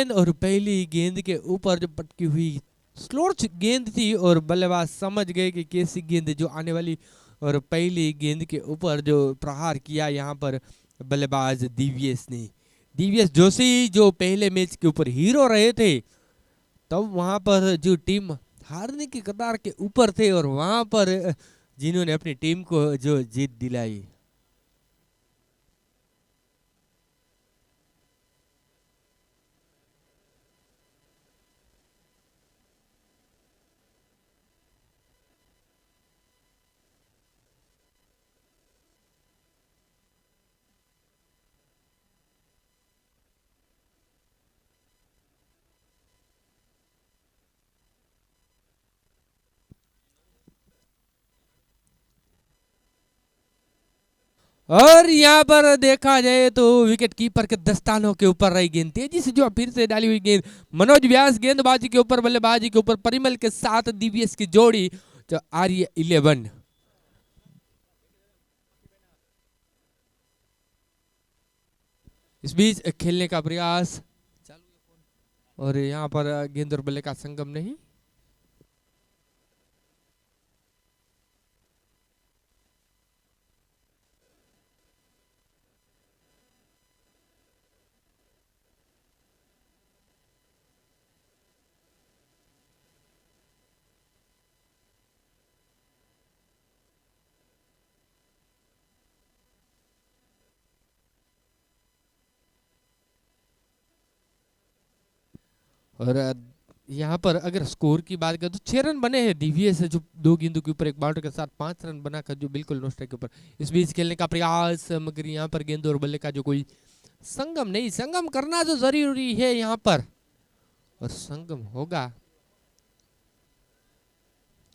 गेंद और पहली गेंद के ऊपर जो पटकी हुई स्लोर गेंद थी और बल्लेबाज समझ गए कि कैसी गेंद जो आने वाली, और पहली गेंद के ऊपर जो प्रहार किया यहाँ पर बल्लेबाज दिव्येश ने। दिव्येश जोशी जो पहले मैच के ऊपर हीरो रहे थे, तब वहां पर जो टीम हारने की कतार के ऊपर थे और वहां पर जिन्होंने अपनी टीम को जो जीत दिलाई। और यहाँ पर देखा जाए तो विकेट कीपर के दस्तानों के ऊपर रही गेंद, तेजी से जो फिर से डाली हुई गेंद मनोज व्यास गेंदबाजी के ऊपर, बल्लेबाजी के ऊपर परिमल के साथ दिव्येश की जोड़ी जो आर्य 11। इस बीच खेलने का प्रयास और यहाँ पर गेंद और बल्ले का संगम नहीं। और यहाँ पर अगर स्कोर की बात करें तो 6 रन बने हैं दिव्येश से, जो 2 गेंदों के ऊपर एक बाउंड्री के साथ 5 रन बनाकर जो बिल्कुल नो स्ट्राइक के ऊपर। इस बीच खेलने का प्रयास, मगर यहाँ पर गेंद और बल्ले का जो कोई संगम नहीं। संगम करना जो जरूरी है यहाँ पर, और संगम होगा।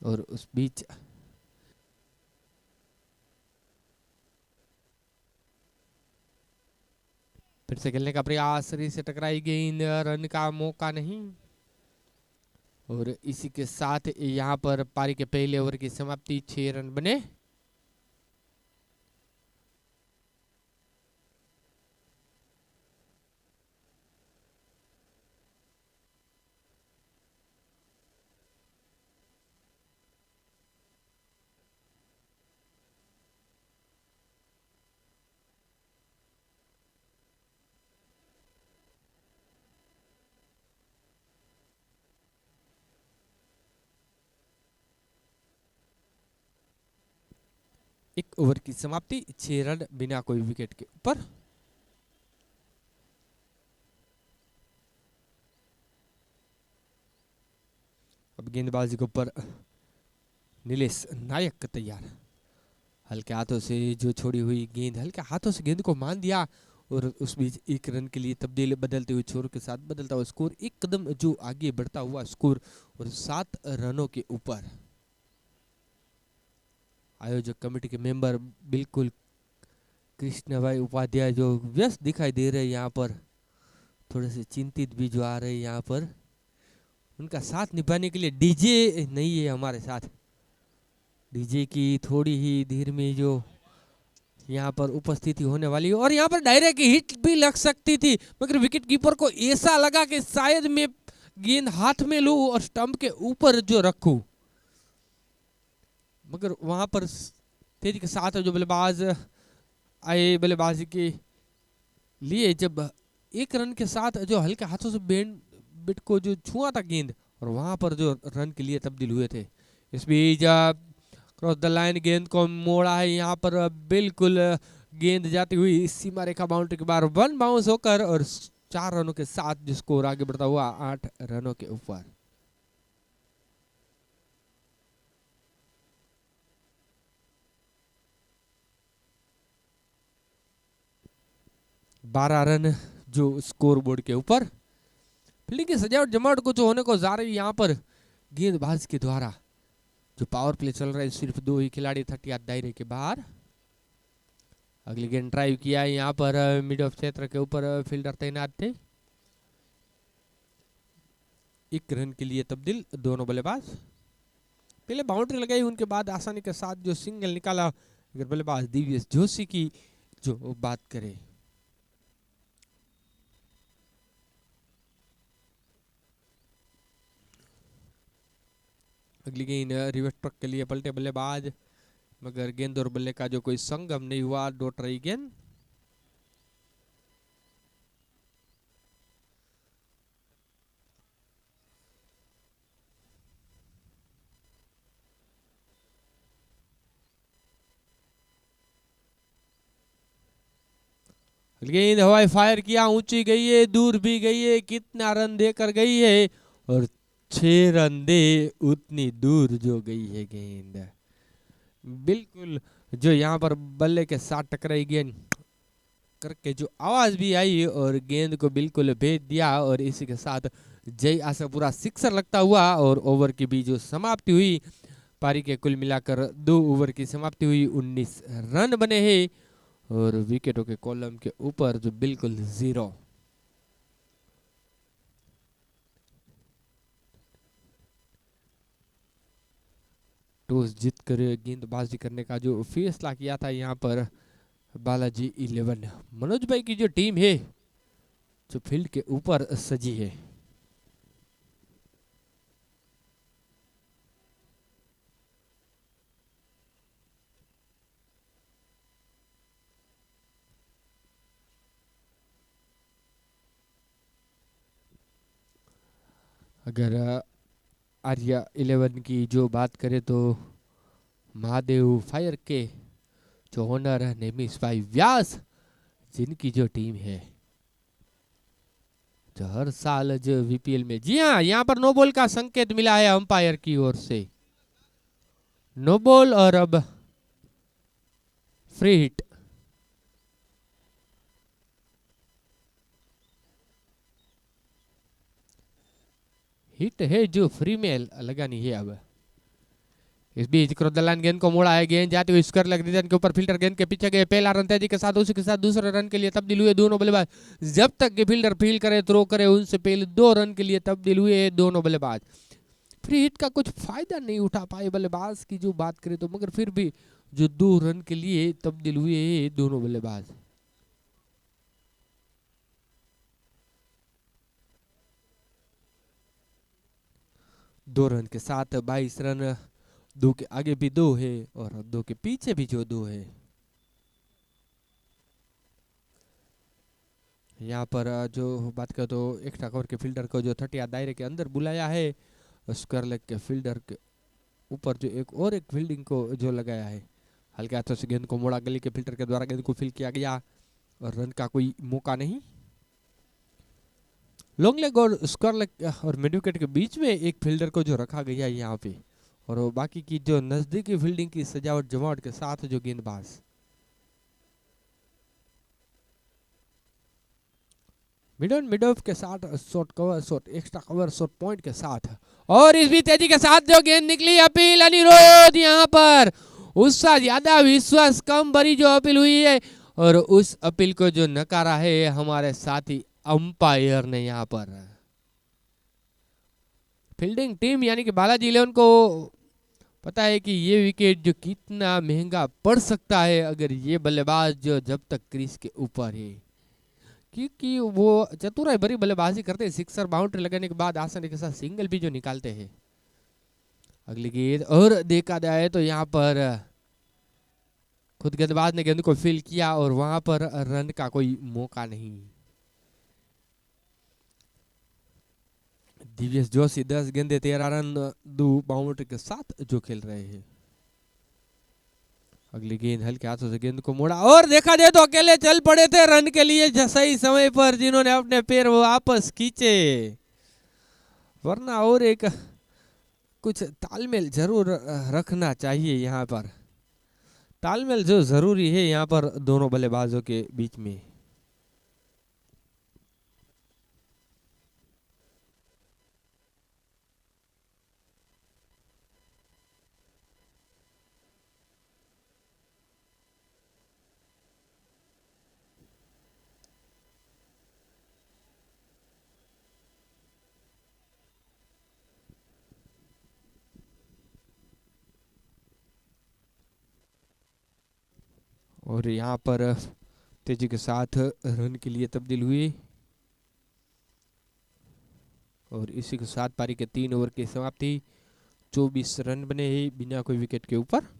और उस बीच फिर से खेलने का प्रयास, शरीर से टकराई गेंद, रन का मौका नहीं। और इसी के साथ यहाँ पर पारी के पहले ओवर की समाप्ति, 6 रन बने। एक ओवर की समाप्ति, 6 रन बिना कोई विकेट के ऊपर। अब गेंदबाजी के ऊपर नीलेश नायक तैयार, हल्के हाथों से जो छोड़ी हुई गेंद, हल्के हाथों से गेंद को मान दिया। और उस बीच 1 रन के लिए तब्दील, बदलते हुए छोरों के साथ बदलता हुआ स्कोर, एक कदम जो आगे बढ़ता हुआ स्कोर, और 7 रनों के ऊपर। आयोजक कमेटी के मेंबर बिल्कुल कृष्ण भाई उपाध्याय जो व्यस्त दिखाई दे रहे हैं यहाँ पर, थोड़े से चिंतित भी जो आ रहे हैं यहाँ पर। उनका साथ निभाने के लिए डीजे नहीं है हमारे साथ, डीजे की थोड़ी ही देर में जो यहाँ पर उपस्थिति होने वाली है। और यहाँ पर डायरेक्ट हिट भी लग सकती थी, मगर विकेट कीपर को ऐसा लगा कि शायद मैं गेंद हाथ में लूं और स्टंप के ऊपर जो रखूं, मगर वहां पर तेजी के साथ जो बल्लेबाज आए, बल्लेबाजी के लिए जब 1 रन के साथ जो हल्के हाथों से बिट को जो छुआ था गेंद, और वहां पर जो रन के लिए तब्दील हुए थे। इस बीच क्रॉस द लाइन गेंद को मोड़ा है यहाँ पर, बिल्कुल गेंद जाती हुई सीमा रेखा बाउंड्री के बाहर 1 बाउंस होकर, और 4 रनों के साथ जो स्कोर आगे बढ़ता हुआ 8 रनों के ऊपर। बारह रन जो स्कोर बोर्ड के ऊपर। फील्डिंग की सजावट जमावट कुछ होने को जा रही है यहाँ पर गेंदबाज के द्वारा। जो पावर प्ले चल रहा है, सिर्फ 2 ही खिलाड़ी 30 यार्ड दायरे के बाहर। अगली गेंद ड्राइव किया है यहाँ पर, मिड ऑफ क्षेत्र के ऊपर फील्डर तैनात थे। 1 रन के लिए तब्दील दोनों बल्लेबाज। पहले बाउंड्री लगाई, उनके बाद आसानी के साथ जो सिंगल निकाला। अगर बल्लेबाज दिव्येश जोशी की जो बात करें, अगली गेंद रिवर्स ट्रक के लिए पलटे बल्लेबाज, मगर गेंद और बल्ले का जो कोई संगम नहीं हुआ, डॉट रही गेंद। गेंद हवाई फायर किया, ऊंची गई है, दूर भी गई है, कितना रन देकर गई है, और 6 रन दे उतनी दूर जो गई है गेंद। बिल्कुल जो यहाँ पर बल्ले के साथ टकराई गेंद करके जो आवाज भी आई और गेंद को बिल्कुल भेज दिया, और इसी के साथ जय आशापुरा सिक्सर लगता हुआ, और ओवर की भी जो समाप्ति हुई, पारी के कुल मिलाकर 2 ओवर की समाप्ति हुई, 19 रन बने हैं, और विकेटों के कॉलम के ऊपर जो बिल्कुल 0। टॉस जीत कर गेंदबाजी करने का जो फैसला किया था यहाँ पर बालाजी 11 मनोज भाई की जो टीम है, जो फील्ड के ऊपर सजी है। अगर आर्या 11 की जो बात करें तो महादेव फायर के जो ओनर नेमिस भाई व्यास, जिनकी जो टीम है, जो हर साल जो वीपीएल में, जी हाँ, यहाँ पर नो बॉल का संकेत मिला है अंपायर की ओर से, नो बॉल और अब फ्री हिट। हिट है जो फ्री में लगानी है। अब इस बीच क्रॉस द लाइन गेंद को मोड़ा है, गेंद जाती हुई स्क्वायर लेग रीजन के ऊपर, फील्डर गेंद के पीछे गए, पहला रन तेजी के साथ, उसी के साथ दूसरे रन के लिए तब्दील हुए दोनों बल्लेबाज। जब तक कि फील्डर फील्ड करे, थ्रो करे, उनसे पहले 2 रन के लिए तब्दील हुए दोनों बल्लेबाज। फ्री हिट का कुछ फायदा नहीं उठा पाए बल्लेबाज की जो बात करें तो, मगर फिर भी जो 2 रन के लिए तब्दील हुए दोनों बल्लेबाज। दो रन के साथ 22 रन, 2 के आगे भी 2 है और 2 के पीछे भी जो 2 है। यहाँ पर जो बात करें तो एक्स्ट्रा कवर के फील्डर को जो 30 दायरे के अंदर बुलाया है, स्क्वायर लेग के फील्डर के ऊपर जो एक फील्डिंग को जो लगाया है, हल्के हाथों से गेंद को मोड़ा, गली के फील्डर के द्वारा गेंद को फील्ड किया गया और रन का कोई मौका नहीं। लॉन्ग लेग और स्क्वायर लेग और मिड विकेट के बीच में एक फील्डर को जो रखा गया है यहाँ पे, और वो बाकी की जो नजदीकी फील्डिंग की सजावट जमावट के साथ जो गेंदबाज। मिड ऑफ के साथ shot cover, shot extra cover, shot point के साथ, और इस भी तेजी के साथ जो गेंद निकली, अपील अनिरोध यहाँ पर उससे ज्यादा विश्वास कम भरी जो अपील हुई है, और उस अपील को जो नकारा है हमारे साथी अंपायर ने। यहाँ पर फील्डिंग टीम यानी कि बालाजी 11 को पता है कि ये विकेट जो कितना महंगा पड़ सकता है अगर ये बल्लेबाज जो जब तक क्रीज के ऊपर है, क्योंकि वो चतुराई भरी बल्लेबाजी करते हैं, सिक्सर बाउंड्री लगाने के बाद आसानी के साथ सिंगल भी जो निकालते हैं। अगली गेंद और देखा जाए तो यहाँ पर खुद गेंदबाज ने गेंद को फील किया और वहां पर रन का कोई मौका नहीं। दिव्येश जोशी 10 गेंदे 13 रन 2 बाउंड्री के साथ जो खेल रहे हैं। अगली गेंद हल्के हाथों से गेंद को मोड़ा और देखा जाए तो अकेले चल पड़े थे रन के लिए सही समय पर, जिन्होंने अपने पैर वापस खींचे, वरना और एक कुछ तालमेल जरूर रखना चाहिए। यहाँ पर तालमेल जो जरूरी है यहाँ पर दोनों बल्लेबाजों के बीच में। और यहाँ पर तेजी के साथ रन के लिए तब्दील हुई, और इसी के साथ पारी के 3 ओवर की समाप्ति। 24 रन बने हैं बिना कोई विकेट के ऊपर।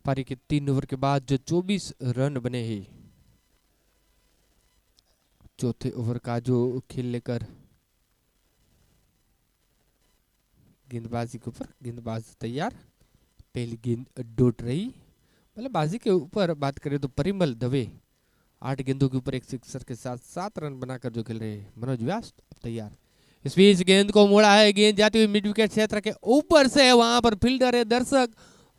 पारी के 3 ओवर के बाद जो 24 रन बने हैं, चौथे ओवर का जो खेल लेकर गेंदबाजी के ऊपर, गेंदबाज तैयार, पहली गेंद डॉट रही। बल्लेबाजी के ऊपर बात करें तो परिमल दवे 8 गेंदों के ऊपर एक सिक्सर के साथ 7 रन बनाकर जो खेल रहे हैं। मनोज व्यास अब तैयार, इस बीच गेंद को मोड़ा है, गेंद जाती हुई मिड विकेट क्षेत्र के ऊपर से, वहां पर फील्डर है, दर्शक,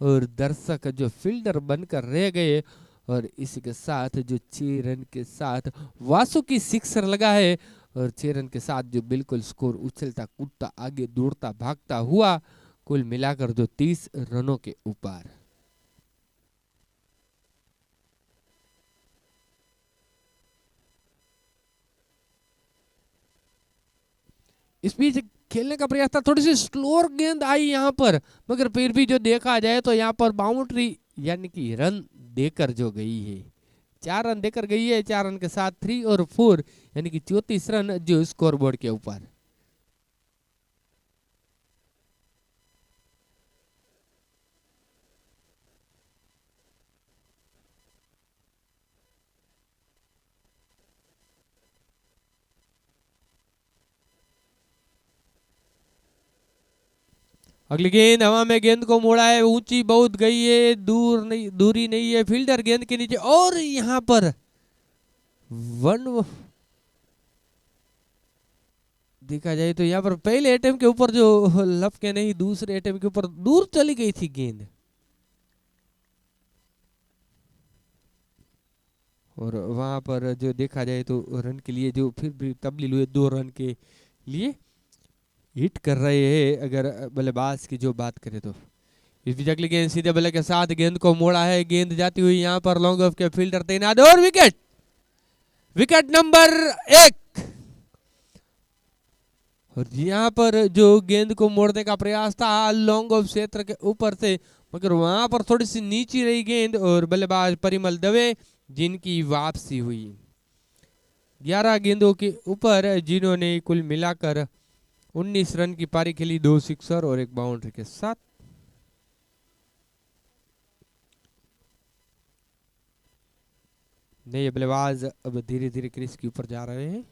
और दर्शक जो फील्डर बनकर रह गए, और इसी के साथ जो 6 रन के साथ वासु की सिक्सर लगा है, और 6 रन के साथ जो बिल्कुल स्कोर उछलता कूदता आगे दौड़ता भागता हुआ कुल मिलाकर जो 30 रनों के ऊपर। इस बीच खेलने का प्रयास था, थोड़ी सी स्लोअर गेंद आई यहाँ पर, मगर फिर भी जो देखा जाए तो यहाँ पर बाउंड्री यानी कि रन देकर जो गई है, 4 रन देकर गई है। 4 रन के साथ 3 और 4 यानी कि 34 रन जो स्कोरबोर्ड के ऊपर। अगली गेंद हवा में, गेंद को मोड़ा है, ऊंची बहुत गई है, दूर नहीं, दूरी नहीं है, फील्डर गेंद के नीचे, और यहां पर वन देखा जाए तो यहाँ पर पहले अटेम्प्ट के ऊपर जो लपके नहीं, दूसरे अटेम्प्ट के ऊपर दूर चली गई थी गेंद, और वहां पर जो देखा जाए तो रन के लिए जो फिर भी तब्दील हुए 2 रन के लिए हिट कर रहे हैं अगर बल्लेबाज की जो बात करें तो। इस बीच अगली गेंद सीधे बल्ले के साथ गेंद को मोड़ा है, गेंद जाती हुई यहाँ पर लॉन्ग ऑफ के फील्डर तैनात, और विकेट, विकेट नंबर 1। और यहाँ पर जो गेंद को मोड़ने का प्रयास था लॉन्ग ऑफ क्षेत्र के ऊपर से, मगर वहां पर थोड़ी सी नीची रही गेंद, और बल्लेबाज परिमल दवे जिनकी वापसी हुई। 11 गेंदों के ऊपर जिन्होंने कुल मिलाकर 19 रन की पारी खेली, 2 सिक्सर और 1 बाउंड्री के साथ। नए बल्लेबाज अब धीरे धीरे क्रीज के ऊपर जा रहे हैं।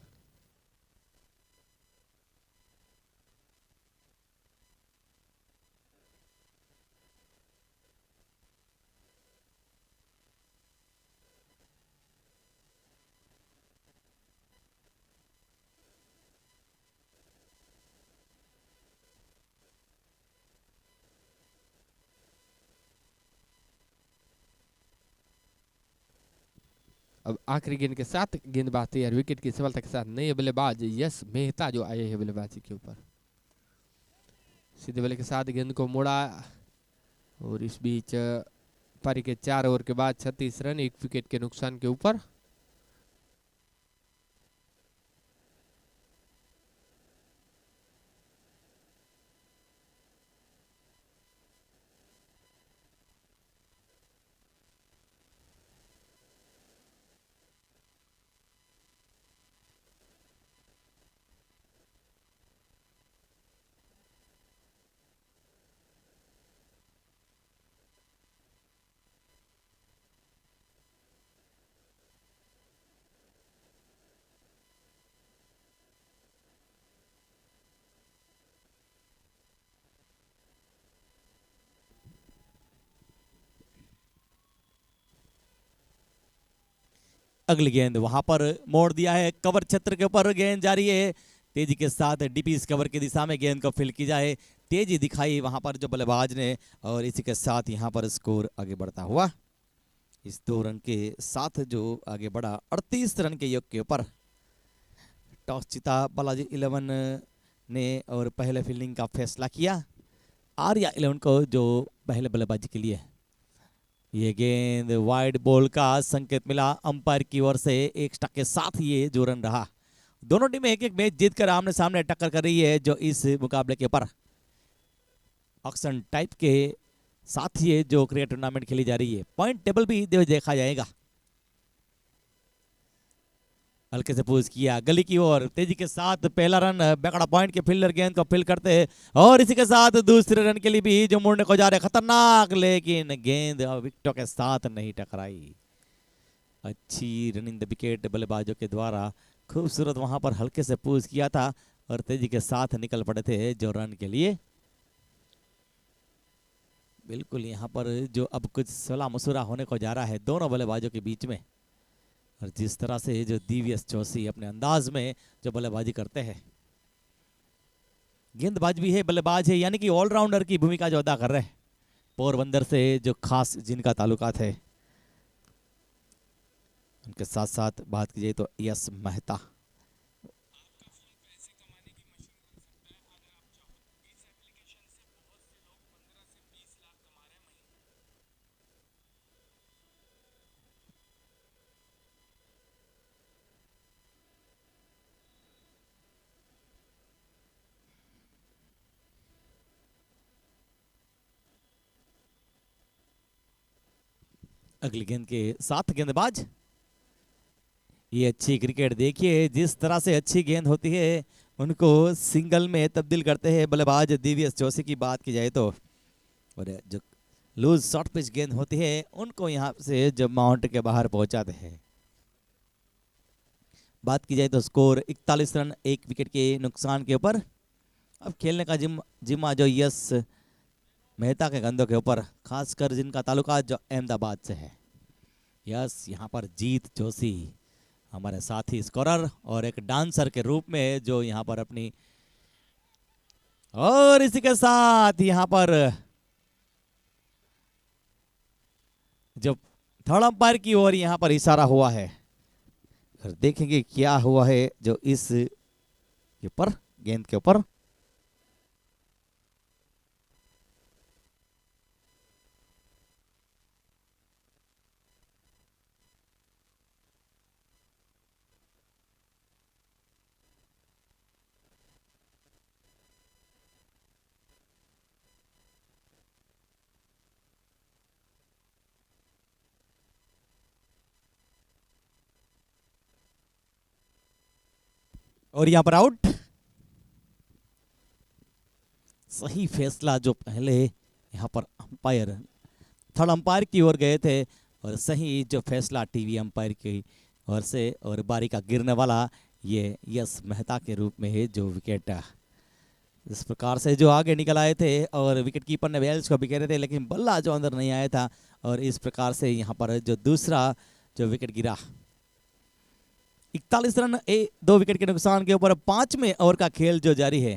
अब आखिरी गेंद के साथ गेंदबाज तैयार, विकेट की सफलता के साथ नए बल्लेबाज यश मेहता जो आए हैं बल्लेबाजी के ऊपर। सीधे बल्ले के साथ गेंद को मोड़ा, और इस बीच पारी के 4 ओवर के बाद 36 रन 1 विकेट के नुकसान के ऊपर। अगली गेंद वहां पर मोड़ दिया है, कवर क्षेत्र के ऊपर गेंद जारी है, तेजी के साथ डीपी इस कवर की दिशा में गेंद को फील्ड की जाए, तेजी दिखाई वहां पर जो बल्लेबाज ने, और इसी के साथ यहां पर स्कोर आगे बढ़ता हुआ इस 2 रन के साथ जो आगे बढ़ा 38 रन के योग के ऊपर। टॉस जीता बालाजी 11 ने और पहले फील्डिंग का फैसला किया आर्या 11 को, जो पहले बल्लेबाजी के लिए। ये गेंद वाइड बॉल का संकेत मिला अंपायर की ओर से। 1 स्ट्राइक के साथ ये जो रन रहा। दोनों टीमें एक एक मैच जीतकर आमने सामने टक्कर कर रही है, जो इस मुकाबले के ऊपर ऑक्शन टाइप के साथ ही जो क्रिकेट टूर्नामेंट खेली जा रही है। पॉइंट टेबल भी देखा जाएगा। हल्के से पूछ किया गली की ओर, तेजी के साथ पहला रन बेकड़ा पॉइंट के फील्डर गेंद को फील्ड करते हैं और इसी के साथ दूसरे रन के लिए भी जो मुड़ने को जा रहे खतरनाक, लेकिन गेंद विकेटों के साथ नहीं टकराई। अच्छी रनिंग द विकेट बल्लेबाजों के द्वारा खूबसूरत वहां पर हल्के से पूछ किया था और तेजी के साथ निकल पड़े थे जो रन के लिए। बिल्कुल यहाँ पर जो अब कुछ सलाह मशुरा होने को जा रहा है दोनों बल्लेबाजों के बीच में, और जिस तरह से जो दिव्यस जोशी अपने अंदाज में जो बल्लेबाजी करते हैं, गेंदबाज भी है बल्लेबाज है, यानी कि ऑलराउंडर की भूमिका जो अदा कर रहे हैं। पोरबंदर से जो खास जिनका ताल्लुकात है, उनके साथ साथ बात की जाए तो यश मेहता। अगली गेंद के साथ गेंदबाज, ये अच्छी क्रिकेट देखिए जिस तरह से अच्छी गेंद होती है उनको सिंगल में तब्दील करते हैं बल्लेबाज दिव्यस जोशी की बात की जाए तो, और जो लूज शॉर्ट पिच गेंद होती है उनको यहाँ से जब माउंट के बाहर पहुंचाते हैं। बात की जाए तो स्कोर 41 रन 1 विकेट के नुकसान के ऊपर। अब खेलने का जिम्मा जो यश मेहता के गंदों के ऊपर, खासकर जिनका ताल्लुका जो अहमदाबाद से है। यस यहाँ पर जीत जोशी हमारे साथी स्कोरर और एक डांसर के रूप में जो यहाँ पर अपनी, और इसी के साथ यहाँ पर जो थर्ड अंपायर की ओर यहाँ पर इशारा हुआ है, और देखेंगे क्या हुआ है जो इस के ऊपर गेंद के ऊपर। और यहां पर आउट। सही फैसला जो पहले यहां पर अंपायर थर्ड अंपायर की ओर गए थे, और सही जो फैसला टीवी अंपायर की ओर से, और बारी का गिरने वाला ये यश मेहता के रूप में है जो विकेट इस प्रकार से जो आगे निकल आए थे, और विकेट कीपर ने वेल्स को भी कह रहे थे लेकिन बल्ला जो अंदर नहीं आया था, और इस प्रकार से यहाँ पर जो दूसरा जो विकेट गिरा 41 रन 2 विकेट के नुकसान के ऊपर 5वें ओवर का खेल जो जारी है।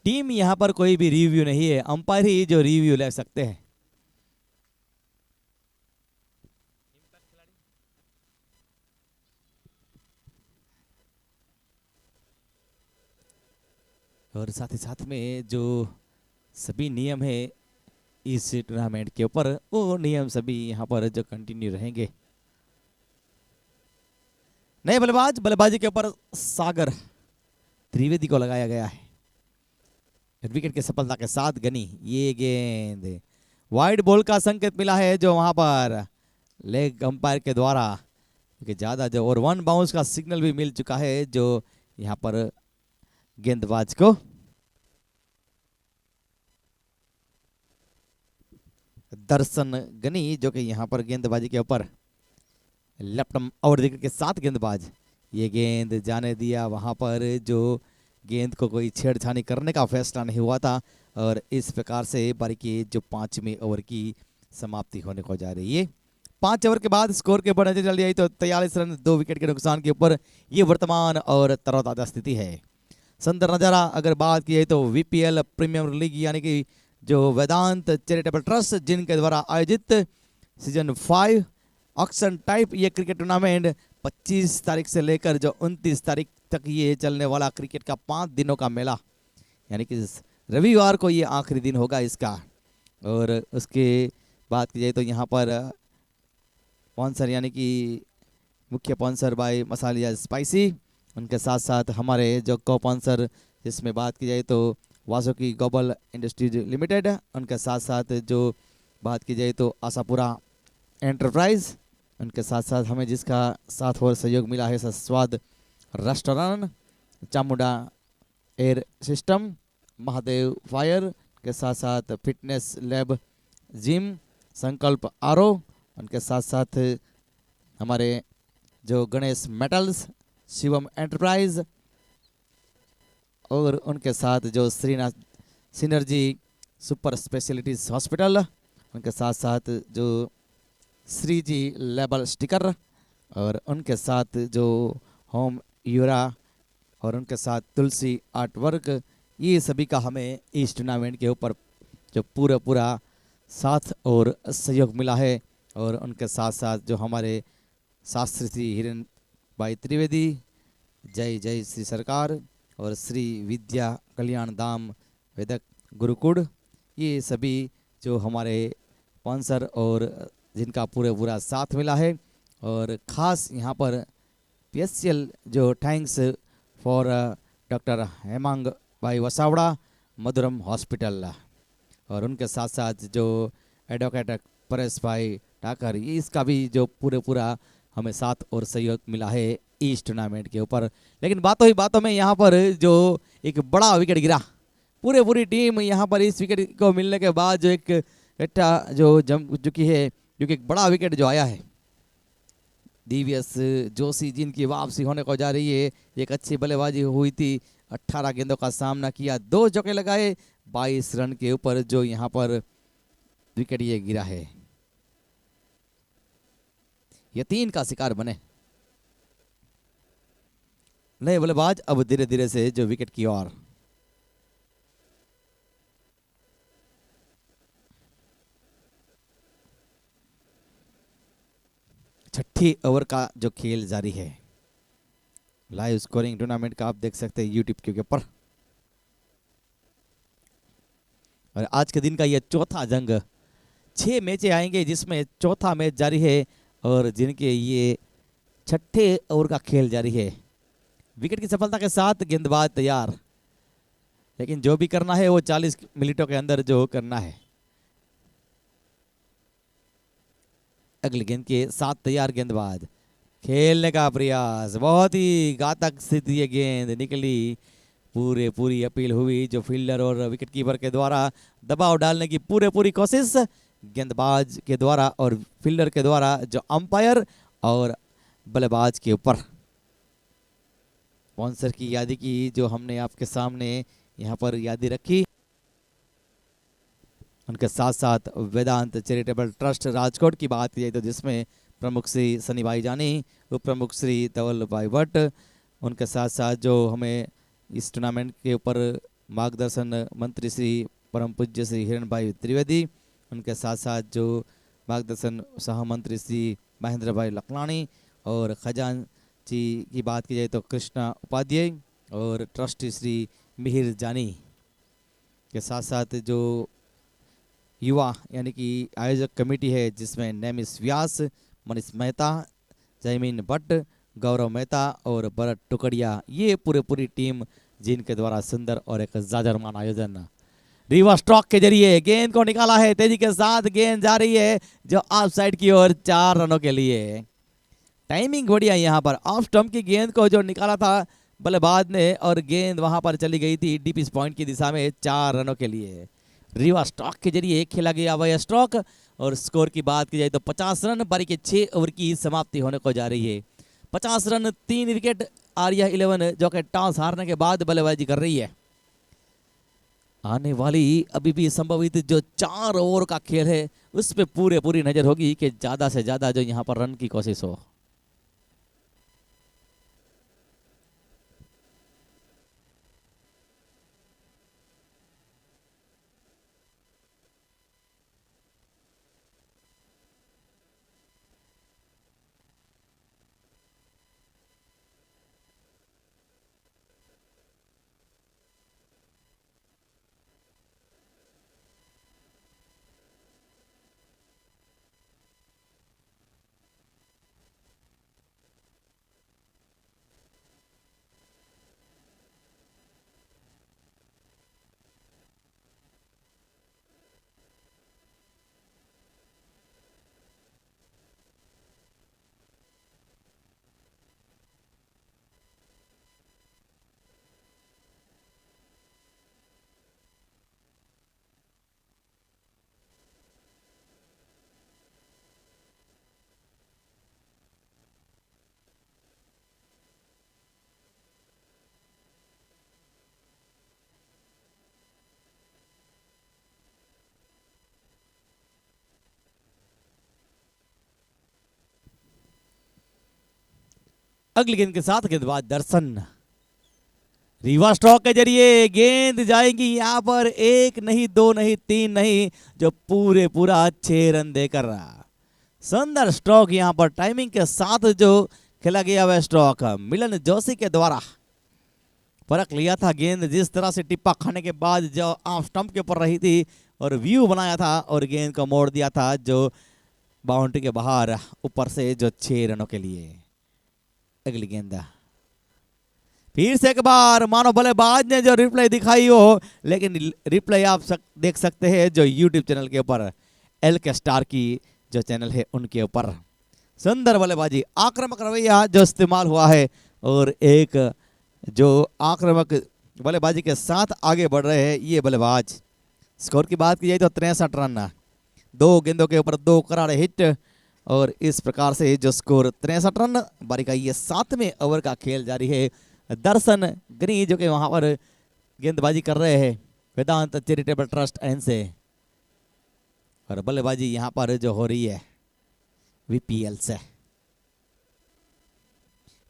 टीम यहां पर कोई भी रिव्यू नहीं है, अंपायर ही जो रिव्यू ले सकते हैं। और साथ ही साथ में जो सभी नियम है इस टूर्नामेंट के ऊपर, वो नियम सभी यहां पर जो कंटिन्यू रहेंगे। नए बल्लेबाजी के ऊपर सागर त्रिवेदी को लगाया गया है। विकेट की सफलता के साथ गनी, ये गेंद वाइड बॉल का संकेत मिला है जो वहां पर लेग अंपायर के द्वारा, क्योंकि ज्यादा जो और 1 बाउंस का सिग्नल भी मिल चुका है जो यहां पर गेंदबाज को। दर्शन गनी जो कि यहां पर गेंदबाजी के ऊपर लेफ्ट और विकेट के साथ गेंदबाज, ये गेंद जाने दिया वहां पर जो गेंद को कोई छेड़छाड़ी करने का फैसला नहीं हुआ था, और इस प्रकार से बारी की जो 5वें ओवर की समाप्ति होने को जा रही है। 5 ओवर के बाद स्कोर के ऊपर नजर डाली जाए तो 43 रन 2 विकेट के नुकसान के ऊपर ये वर्तमान और तरोताजा स्थिति है। सुंदर नजारा अगर बात की जाए तो वीपीएल प्रीमियर लीग यानी कि जो वेदांत चैरिटेबल ट्रस्ट जिनके द्वारा आयोजित सीजन 5 ऑक्शन टाइप ये क्रिकेट टूर्नामेंट 25 तारीख से लेकर जो 29 तारीख तक ये चलने वाला क्रिकेट का 5 दिनों का मेला, यानी कि रविवार को ये आखिरी दिन होगा इसका। और उसके बात की जाए तो यहाँ पर स्पॉन्सर यानी कि मुख्य स्पॉन्सर बाय मसालिया स्पाइसी, उनके साथ साथ हमारे जो को स्पॉन्सर जिसमें बात की जाए तो वासुकी ग्लोबल इंडस्ट्रीज लिमिटेड, उनके साथ साथ जो बात की जाए तो आशापुरा एंटरप्राइज, उनके साथ साथ हमें जिसका साथ और सहयोग मिला है स्वाद restaurant, Chamunda air system, Mahadev fire के साथ साथ फिटनेस लैब जिम, संकल्प आरो, उनके साथ साथ हमारे जो गणेश मेटल्स, शिवम एंटरप्राइज, और उनके साथ जो Shrinath synergy super specialities hospital, उनके साथ साथ जो श्री जी लेबल स्टिकर, और उनके साथ जो होम यूरा, और उनके साथ तुलसी आर्ट वर्क, ये सभी का हमें इस टूर्नामेंट के ऊपर जो पूरा साथ और सहयोग मिला है। और उनके साथ साथ जो हमारे शास्त्री श्री हिरण भाई त्रिवेदी, जय जय श्री सरकार और श्री विद्या कल्याण धाम वेदक गुरुकुल, ये सभी जो हमारे स्पॉन्सर और जिनका पूरा साथ मिला है। और ख़ास यहाँ पर स्पेशल जो थैंक्स फॉर डॉक्टर हेमांग भाई वसावड़ा मधुरम हॉस्पिटल, और उनके साथ साथ जो एडवोकेट परेश भाई ठाकर, ये इसका भी जो पूरा हमें साथ और सहयोग मिला है इस टूर्नामेंट के ऊपर। लेकिन बातों में यहाँ पर जो एक बड़ा विकेट गिरा, पूरी टीम यहाँ पर इस विकेट को मिलने के बाद जो एक इकट्ठा जो जम चुकी है, जो कि एक बड़ा विकेट जो आया है, दिव्यस जोशी जिनकी वापसी होने को जा रही है। एक अच्छी बल्लेबाजी हुई थी, 18 गेंदों का सामना किया, 2 चौके लगाए, 22 रन के ऊपर जो यहाँ पर विकेट ये गिरा है। ये 3 का शिकार बने नए बल्लेबाज अब धीरे धीरे से जो विकेट की ओर। छठी ओवर का जो खेल जारी है, लाइव स्कोरिंग टूर्नामेंट का आप देख सकते हैं यूट्यूब के ऊपर। और आज के दिन का यह चौथा जंग, 6 मैचें आएंगे जिसमें चौथा मैच जारी है और जिनके ये छठे ओवर का खेल जारी है। विकेट की सफलता के साथ गेंदबाज तैयार, लेकिन जो भी करना है वो 40 मिनटों के अंदर जो करना है। अगली गेंद के साथ तैयार गेंदबाज, खेलने का प्रयास, बहुत ही घातक स्थिति ये गेंद निकली, पूरी अपील हुई जो फील्डर और विकेट कीपर के द्वारा दबाव डालने की पूरी कोशिश, गेंदबाज के द्वारा और फील्डर के द्वारा, जो अंपायर और बल्लेबाज के ऊपर। स्पॉन्सर की यादी की जो हमने आपके सामने यहाँ पर यादी रखी, उनके साथ साथ वेदांत चैरिटेबल ट्रस्ट राजकोट की बात की जाए तो जिसमें प्रमुख श्री सनी भाई जानी, उप प्रमुख श्री धवल भाई भट्ट, उनके साथ साथ जो हमें इस टूर्नामेंट के ऊपर मार्गदर्शन मंत्री श्री परम पूज्य श्री हिरण भाई त्रिवेदी, उनके साथ साथ जो मार्गदर्शन सह मंत्री श्री महेंद्र भाई लखलानी, और खजांची की बात की जाए तो कृष्णा उपाध्याय, और ट्रस्टी श्री मिहिर जानी के साथ साथ जो युवा यानी कि आयोजक कमेटी है जिसमें नेमिस व्यास, मनीष मेहता, जयमीन भट्ट, गौरव मेहता और भरत टुकड़िया, ये पूरी टीम जिनके द्वारा सुंदर और एक जाजरमान आयोजन। रिवर्स स्ट्रोक के जरिए गेंद को निकाला है, तेजी के साथ गेंद जा रही है जो ऑफ साइड की ओर 4 रनों के लिए। टाइमिंग बढ़िया यहाँ पर, ऑफ स्टंप की गेंद को जो निकाला था बल्लेबाज ने और गेंद वहां पर चली गई थी डीपी पॉइंट की दिशा में 4 रनों के लिए। रिवर्स स्ट्रोक के जरिए खेला गया वह स्ट्रोक, और स्कोर की बात की जाए तो 50 रन, बारी के 6 ओवर की समाप्ति होने को जा रही है। 50 रन, 3 विकेट, आर्या 11 जो कि टॉस हारने के बाद बल्लेबाजी कर रही है। आने वाली अभी भी संभवित जो 4 ओवर का खेल है उस पर पूरी नजर होगी कि ज्यादा से ज्यादा जो यहाँ पर रन की कोशिश हो। अगली गेंद के साथ गेंदबाज दर्शन, रिवर्स स्ट्रोक के जरिए गेंद जाएगी यहाँ पर, एक नहीं, दो नहीं, तीन नहीं, जो पूरा 6 रन देकर सुंदर स्ट्रोक यहाँ पर टाइमिंग के साथ जो खेला गया वह स्ट्रोक मिलन जोशी के द्वारा परख लिया था। गेंद जिस तरह से टिप्पा खाने के बाद जो ऑफ स्टंप के ऊपर रही थी और व्यू बनाया था और गेंद को मोड़ दिया था जो बाउंड्री के बाहर ऊपर से, जो 6 रनों के लिए। अगली गेंद फिर से एक बार मानो बल्लेबाज ने जो रिप्ले दिखाई हो, लेकिन रिप्ले आप देख सकते हैं जो यूट्यूब चैनल के ऊपर, एल के स्टार की जो चैनल है उनके ऊपर। सुंदर बल्लेबाजी, आक्रामक रवैया जो इस्तेमाल हुआ है और एक जो आक्रामक बल्लेबाजी के साथ आगे बढ़ रहे हैं ये बल्लेबाज। स्कोर की बात की जाए तो 63 रन, 2 गेंदों के ऊपर 2 करारे हिट और इस प्रकार से जो स्कोर 63 रन। बारी का ये 7वें ओवर का खेल जारी है। दर्शन गनी जो कि वहां पर गेंदबाजी कर रहे हैं वेदांत चैरिटेबल ट्रस्ट एन से, और बल्लेबाजी यहां पर जो हो रही है वीपीएल से।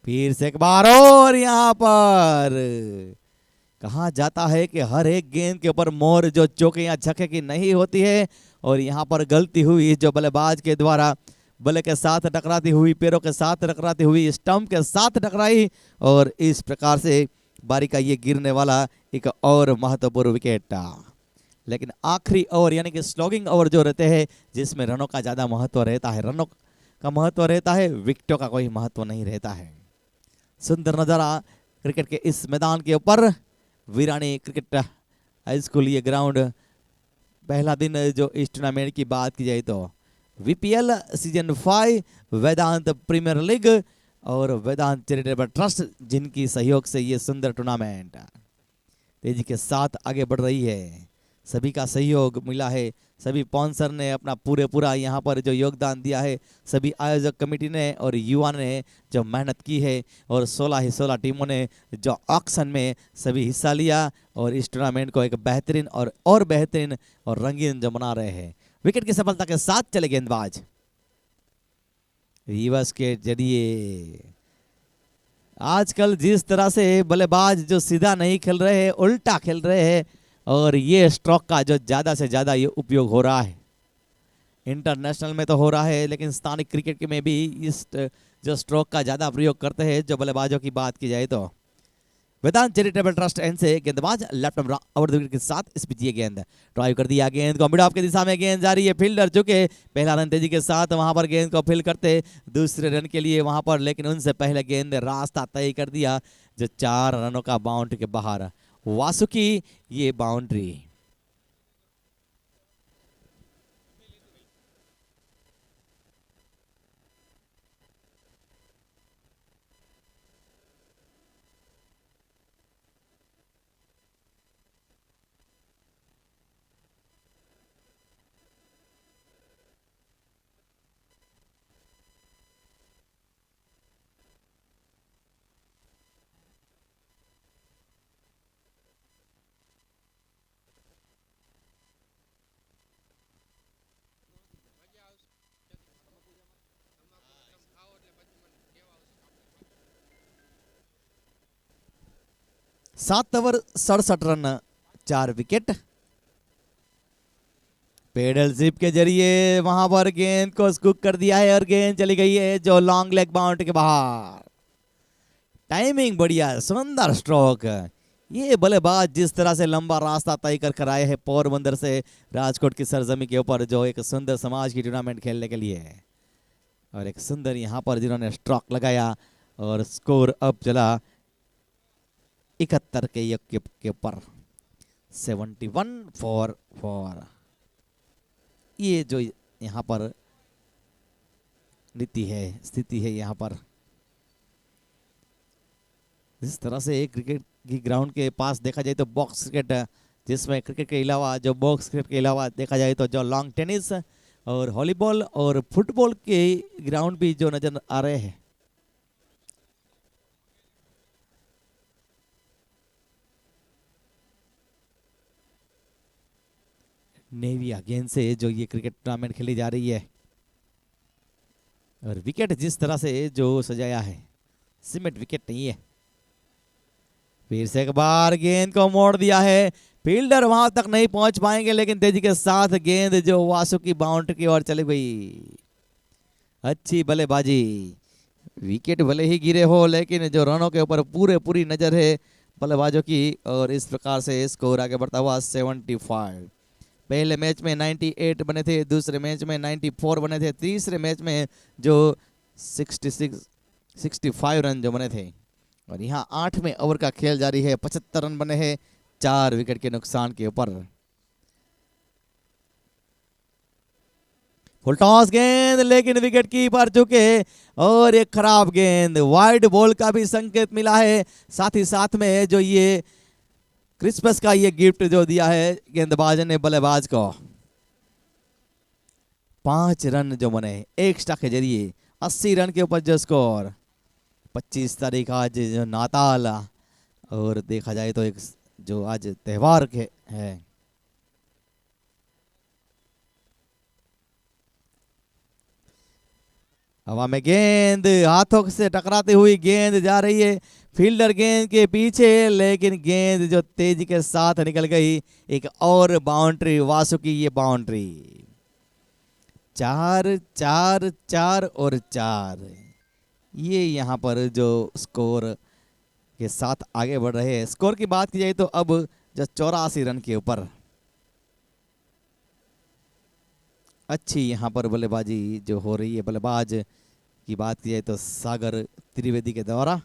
फिर से एक बार और यहां पर कहा जाता है कि हर एक गेंद के ऊपर मोर जो चौके या छक्के की नहीं होती है, और यहां पर गलती हुई जो बल्लेबाज के द्वारा बल्ले के साथ टकराती हुई, पैरों के साथ टकराती हुई, स्टंप के साथ टकराई और इस प्रकार से बारी का ये गिरने वाला एक और महत्वपूर्ण विकेट। लेकिन आखिरी ओवर यानी कि स्लॉगिंग ओवर जो रहते हैं जिसमें रनों का ज़्यादा महत्व रहता है, रनों का महत्व रहता है, विकेटों का कोई महत्व नहीं रहता है। सुंदर नज़ारा क्रिकेट के इस मैदान के ऊपर, वीरानी क्रिकेट हाई स्कूल ये ग्राउंड। पहला दिन जो इस टूर्नामेंट की बात की जाए तो वीपीएल सीजन 5 वेदांत प्रीमियर लीग और वेदांत चैरिटेबल ट्रस्ट जिनकी सहयोग से ये सुंदर टूर्नामेंट तेजी के साथ आगे बढ़ रही है। सभी का सहयोग मिला है, सभी स्पॉन्सर ने अपना पूरा यहाँ पर जो योगदान दिया है, सभी आयोजक कमेटी ने और युवा ने जो मेहनत की है और 16 टीमों ने जो ऑक्शन में सभी हिस्सा लिया और इस टूर्नामेंट को एक बेहतरीन और बेहतरीन और रंगीन जो बना रहे हैं। विकेट की सफलता के साथ चले गेंदबाज, रिवर्स के जरिए। आजकल जिस तरह से बल्लेबाज जो सीधा नहीं खेल रहे हैं, उल्टा खेल रहे हैं, और ये स्ट्रोक का जो ज़्यादा से ज़्यादा ये उपयोग हो रहा है। इंटरनेशनल में तो हो रहा है, लेकिन स्थानिक क्रिकेट में भी इस जो स्ट्रोक का ज़्यादा प्रयोग करते हैं जो बल्लेबाजों की बात की जाए तो। वेदांत चैरिटेबल ट्रस्ट एन से गेंदबाज लेफ्ट ओवर द विकेट के साथ इस बीच ये गेंद ड्राइव कर दिया, गेंद को मिड ऑफ की दिशा में गेंद जा रही है। फील्डर चुके पहला रन तेजी के साथ वहां पर गेंद को फील करते दूसरे रन के लिए वहां पर, लेकिन उनसे पहले गेंद रास्ता तय कर दिया जो 4 रनों का बाउंड्री के बाहर। वासुकी ये बाउंड्री। सात over 67 run 4 wicket. Pedal slip के जरिए वहां पर गेंद को स्कूप कर दिया है और गेंद चली गई है जो लॉन्ग लेग बाउंड्री के बाहर। टाइमिंग बढ़िया, सुंदर स्ट्रोक। ये बल्लेबाज जिस तरह से लंबा रास्ता तय कर आए हैं पोरबंदर से राजकोट की सरजमी के ऊपर जो एक सुंदर समाज की टूर्नामेंट खेलने के लिए, और एक सुंदर यहाँ पर जिन्होंने स्ट्रोक लगाया और स्कोर अब चला 71 के ऊपर 71 फॉर 4। ये जो यहाँ पर नीति है, स्थिति है यहाँ पर, जिस तरह से क्रिकेट की ग्राउंड के पास देखा जाए तो बॉक्स क्रिकेट, जिसमें क्रिकेट के अलावा जो बॉक्स क्रिकेट के अलावा देखा जाए तो जो लॉन्ग टेनिस और वॉलीबॉल और फुटबॉल के ग्राउंड भी जो नजर आ रहे हैं। नेवी अगेन से जो ये क्रिकेट टूर्नामेंट खेली जा रही है, और विकेट जिस तरह से जो सजाया है सीमेंट विकेट नहीं है। फिर से एक बार गेंद को मोड़ दिया है, फील्डर वहां तक नहीं पहुंच पाएंगे, लेकिन तेजी के साथ गेंद जो वासु की बाउंड्री की ओर चली गई। अच्छी बल्लेबाजी, विकेट भले ही गिरे हो लेकिन जो रनों के ऊपर पूरी नजर है बल्लेबाजों की, और इस प्रकार से स्कोर आगे बढ़ता हुआ 75। पहले मैच में 98 बने थे, दूसरे मैच में 94 बने थे, तीसरे मैच में जो 65 रन जो बने थे, और यहाँ 8वें ओवर का खेल जारी है। 75 रन बने हैं 4 विकेट के नुकसान के ऊपर। फुल टॉस गेंद, लेकिन विकेट कीपर चुके, और एक खराब गेंद, वाइड बॉल का भी संकेत मिला है। साथ ही साथ में जो ये क्रिसमस का ये गिफ्ट जो दिया है गेंदबाज ने बल्लेबाज को। 5 रन जो बने एक्स्ट्रा के जरिए, 80 रन के ऊपर जो स्कोर। 25 तारीख आज जो नाताल, और देखा जाए तो एक जो आज त्योहार के है। हवा में गेंद, हाथों से टकराती हुई गेंद जा रही है फील्डर गेंद के पीछे, लेकिन गेंद जो तेजी के साथ निकल गई। एक और बाउंड्री, वासु की ये बाउंड्री। 4 4 4 और 4, ये यहाँ पर जो स्कोर के साथ आगे बढ़ रहे हैं। स्कोर की बात की जाए तो अब जो 84 रन के ऊपर। अच्छी यहाँ पर बल्लेबाजी जो हो रही है, बल्लेबाज की बात की जाए तो सागर त्रिवेदी के द्वारा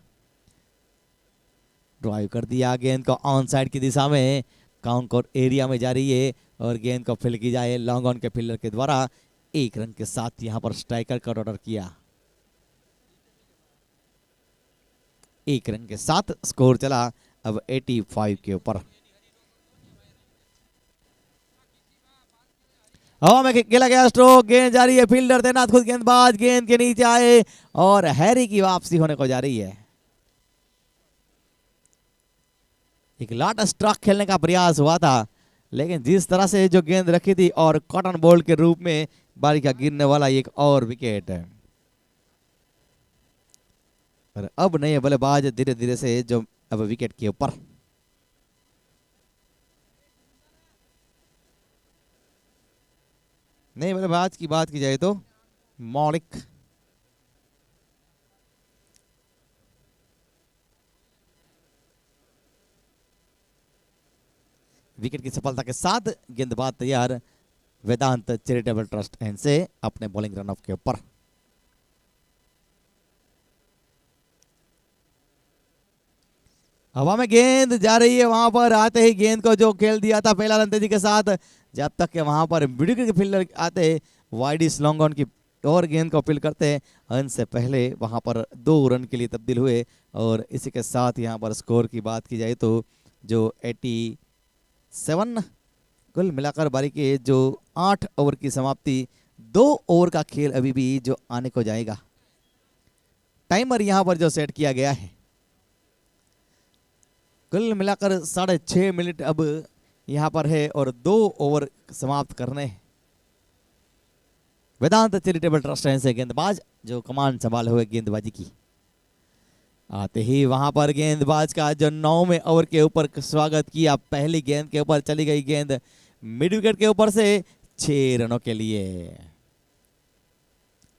ड्राइव कर दिया, गेंद को ऑन साइड की दिशा में काउंट एरिया में जा रही है, और गेंद को फील्ड की जाए लॉन्ग ऑन के फील्डर के द्वारा। 1 रन के साथ यहाँ पर स्ट्राइकर का ऑर्डर किया। 1 रन के साथ स्कोर चला अब 85 के ऊपर। हवा में खेला गया स्ट्रोक, गेंद जा रही है, फील्डर तैनात, खुद गेंदबाज गेंद के नीचे आए, और हैरी की वापसी होने को जा रही है। एक लाट स्ट्रोक खेलने का प्रयास हुआ था, लेकिन जिस तरह से जो गेंद रखी थी और कॉटन बॉल के रूप में बारी का गिरने वाला एक और विकेट है। पर अब नए बल्लेबाज धीरे धीरे से जो अब विकेट के ऊपर। नए बल्लेबाज की बात की जाए तो मौलिक, विकेट की सफलता के साथ गेंदबाज तैयार वेदांत चैरिटेबल ट्रस्ट एंड से अपने बॉलिंग रन ऑफ के ऊपर। हवा में गेंद जा रही है, वहां पर आते ही गेंद को जो खेल दिया था पहला रन तेजी के साथ, जब तक के वहां पर मिडिल के फील्डर आते वाइडिस लॉन्ग ऑन की और गेंद को अपील करते हैं, अंत से पहले वहां पर 2 रन के लिए तब्दील हुए। और इसी के साथ यहां पर स्कोर की बात की जाए तो जो 87, कुल मिलाकर बारी के जो 8 ओवर की समाप्ति, 2 ओवर का खेल अभी भी जो आने को जाएगा। टाइमर यहां पर जो सेट किया गया है, कुल मिलाकर 6.5 मिनट अब यहां पर है, और 2 ओवर समाप्त करने हैं। वेदांत चैरिटेबल ट्रस्ट से गेंदबाज जो कमान संभाले हुए गेंदबाजी की, आते ही वहां पर गेंदबाज का जो 9वें ओवर के ऊपर स्वागत किया। पहली गेंद के ऊपर चली गई गेंद मिड विकेट के ऊपर से 6 रनों के लिए।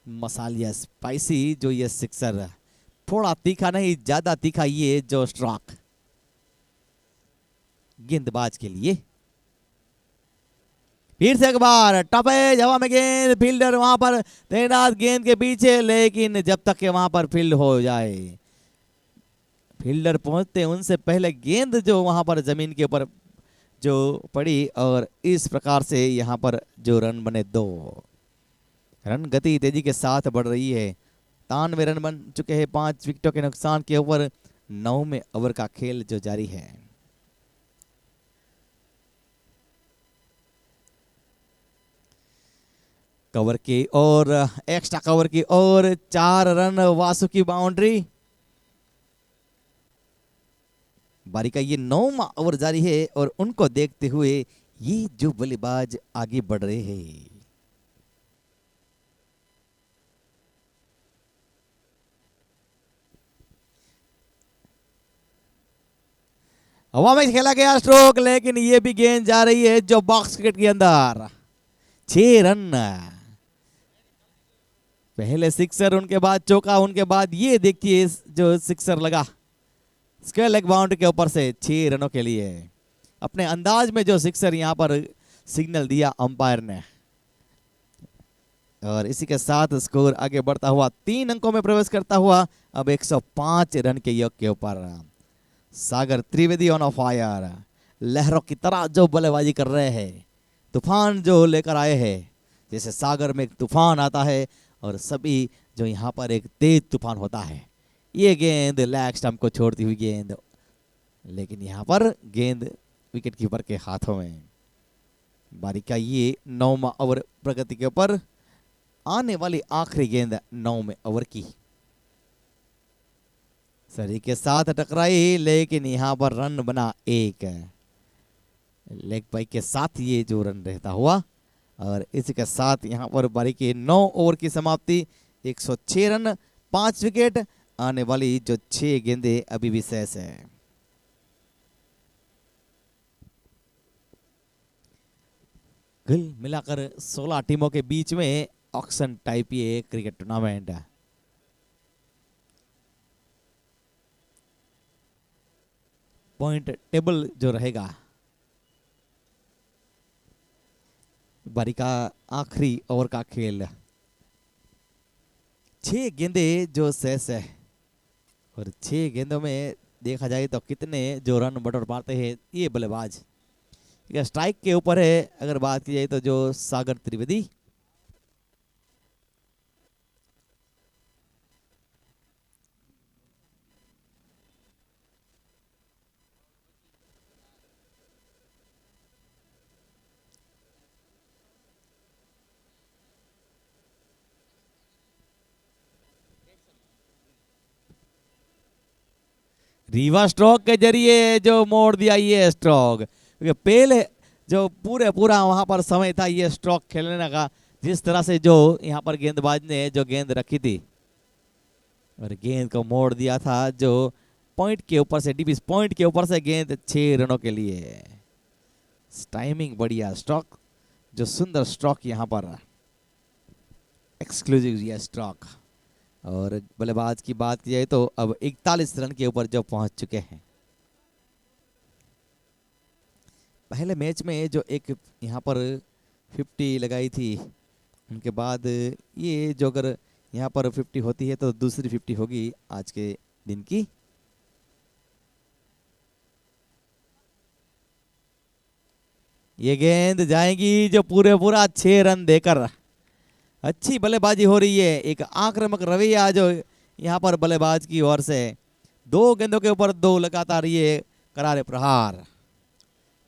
मसालिया स्पाइसी जो ये सिक्सर, थोड़ा तीखा नहीं ज्यादा तीखा ये जो स्ट्रोक गेंदबाज के लिए। फिर से एक बार टपेज, हवा में गेंद, फील्डर वहां पर तैनात गेंद के पीछे, लेकिन जब तक के वहां पर फील्ड हो जाए, फील्डर पहुंचते उनसे पहले गेंद जो वहां पर जमीन के ऊपर जो पड़ी, और इस प्रकार से यहां पर जो रन बने 2 रन गति तेजी के साथ बढ़ रही है। 93 रन बन चुके हैं 5 विकेटों के नुकसान के ऊपर। 9वें ओवर का खेल जो जारी है। कवर की और एक्स्ट्रा कवर की और 4 रन, वासु की बाउंड्री। बारी का ये 9वां ओवर जारी है, और उनको देखते हुए ये जो बल्लेबाज आगे बढ़ रहे हैं। हवा में खेला गया स्ट्रोक, लेकिन ये भी गेंद जा रही है जो बॉक्स क्रिकेट के अंदर। 6 रन। पहले सिक्सर, उनके बाद चौका, उनके बाद ये देखिए जो सिक्सर लगा स्क्वायर लेग बाउंड्री के ऊपर से 6 रनों के लिए। अपने अंदाज में जो सिक्सर यहां पर सिग्नल दिया अंपायर ने, और इसी के साथ स्कोर आगे बढ़ता हुआ 3 अंकों में प्रवेश करता हुआ अब 105 रन के योग के ऊपर। सागर त्रिवेदी ऑन फायर, लहरों की तरह जो बल्लेबाजी कर रहे हैं, तूफान जो लेकर आए हैं, जैसे सागर में एक तूफान आता है और सभी जो यहाँ पर एक तेज तूफान होता है। ये गेंद लेग स्टंप को छोड़ती हुई गेंद, लेकिन यहाँ पर गेंद विकेट कीपर के हाथों में। बारी का ये 9वां ओवर प्रगति के ऊपर, आने वाली आखिरी गेंद 9वें ओवर की। सरी के साथ टकराई, लेकिन यहां पर रन बना 1। लेग बाइक के साथ ये जो रन रहता हुआ, और इसी के साथ यहां पर बारी के 9 ओवर की समाप्ति। 106 रन, 5 विकेट, आने वाली जो 6 गेंदें अभी भी शेष है। कुल मिलाकर 16 टीमों के बीच में ऑक्शन टाइप ये क्रिकेट टूर्नामेंट है। पॉइंट टेबल जो रहेगा, बारी का आखिरी ओवर का खेल। 6 गेंदे जो शेष है, और 6 गेंदों में देखा जाए तो कितने जो रन बटोर पाते हैं ये बल्लेबाज। स्ट्राइक के ऊपर है अगर बात की जाए तो जो सागर त्रिवेदी, रीवा स्ट्रोक के जरिए जो मोड़ दिया ये स्ट्रोक। पहले जो पूरा वहां पर समय था ये स्ट्रोक खेलने का, जिस तरह से जो यहाँ पर गेंदबाज ने जो गेंद रखी थी और गेंद को मोड़ दिया था, जो पॉइंट के ऊपर से, डीपी पॉइंट के ऊपर से गेंद 6 रनों के लिए। टाइमिंग बढ़िया स्ट्रोक, जो सुंदर स्ट्रोक यहाँ पर एक्सक्लूसिव ये स्ट्रोक। और बल्लेबाज की बात की जाए तो अब 41 रन के ऊपर जो पहुंच चुके हैं। पहले मैच में जो एक यहाँ पर 50 लगाई थी, उनके बाद ये जो अगर यहाँ पर 50 होती है तो दूसरी 50 होगी आज के दिन की। ये गेंद जाएगी जो पूरा 6 रन देकर। अच्छी बल्लेबाजी हो रही है, एक आक्रामक रवैया जो यहाँ पर बल्लेबाज की ओर से। 2 गेंदों के ऊपर 2 लगातार ये करारे प्रहार,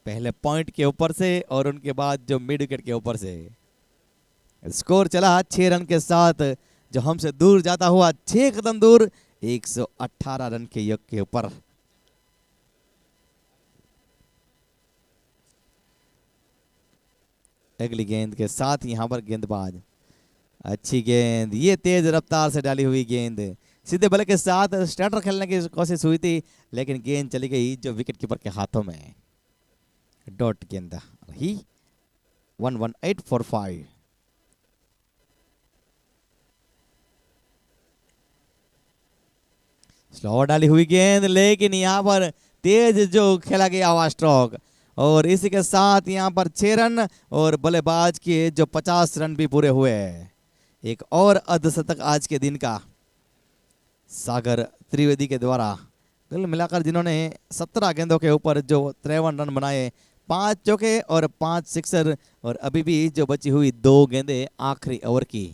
पहले पॉइंट के ऊपर से और उनके बाद जो मिड विकेट के ऊपर से। स्कोर चला 6 रन के साथ, जो हमसे दूर जाता हुआ 6 कदम दूर 118 रन के योग के ऊपर। अगली गेंद के साथ यहाँ पर गेंदबाज, अच्छी गेंद, ये तेज रफ्तार से डाली हुई गेंद सीधे बल्ले के साथ स्टार्टर खेलने की कोशिश हुई थी, लेकिन गेंद चली गई जो विकेट कीपर के हाथों में। डॉट गेंद ही 118 for 5। स्लो डाली हुई गेंद, लेकिन यहाँ पर तेज जो खेला गया हुआ स्ट्रोक, और इसी के साथ यहाँ पर 6 रन और बल्लेबाज के जो 50 रन भी पूरे हुए। एक और अर्धशतक आज के दिन का सागर त्रिवेदी के द्वारा, कुल मिलाकर जिन्होंने 17 गेंदों के ऊपर जो 53 रन बनाए, 5 चौके और 5 सिक्सर, और अभी भी जो बची हुई 2 गेंदें आखिरी ओवर की।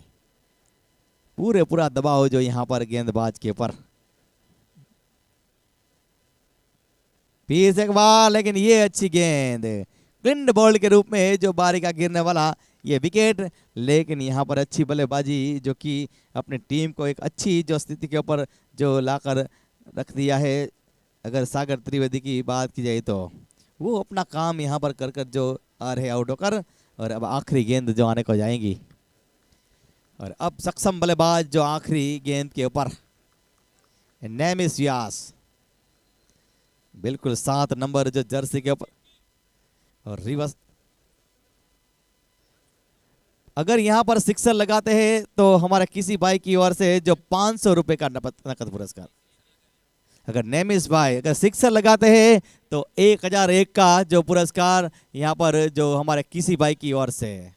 पूरा दबाव जो यहाँ पर गेंदबाज के ऊपर। फिर से एक बार, लेकिन ये अच्छी गेंद क्लिंड बॉल के रूप में जो बारी का गिरने वाला ये विकेट, लेकिन यहाँ पर अच्छी बल्लेबाजी जो कि अपनी टीम को एक अच्छी जो स्थिति के ऊपर जो लाकर रख दिया है। अगर सागर त्रिवेदी की बात की जाए तो वो अपना काम यहाँ पर कर जो आ रहे आउट होकर, और अब आखिरी गेंद जो आने को जाएंगी, और अब सक्षम बल्लेबाज जो आखिरी गेंद के ऊपर, नेम इज व्यास। बिल्कुल 7 नंबर जो जर्सी के ऊपर और रिवर्स। अगर यहाँ पर सिक्सर लगाते हैं तो हमारे किसी भाई की ओर से जो 500 रुपए का नकद पुरस्कार। अगर नेमिस भाई अगर सिक्सर लगाते हैं तो 1001 का जो पुरस्कार यहाँ पर जो हमारे किसी भाई की ओर से है।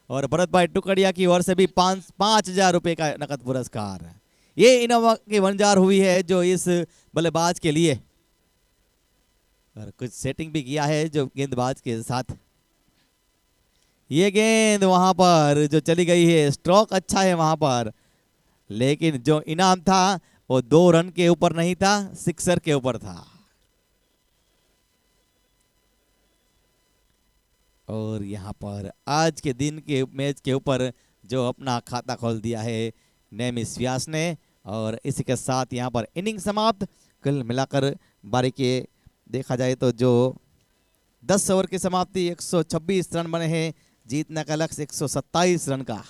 और भरत भाई टुकड़िया की ओर से भी 5,000 रुपए का नकद पुरस्कार है। ये इनोवा की वंजार हुई है जो इस बल्लेबाज के लिए, और कुछ सेटिंग भी किया है जो गेंदबाज के साथ। ये गेंद वहां पर जो चली गई है, स्ट्रोक अच्छा है वहां पर, लेकिन जो इनाम था वो 2 रन के ऊपर नहीं था, सिक्सर के ऊपर था। और यहाँ पर आज के दिन के मैच के ऊपर जो अपना खाता खोल दिया है नेमिस व्यास ने, और इसी के साथ यहाँ पर इनिंग समाप्त। कुल मिलाकर बारी के देखा जाए तो जो 10 ओवर की समाप्ति 126 रन बने हैं, जीतने का लक्ष्य 127 रन का।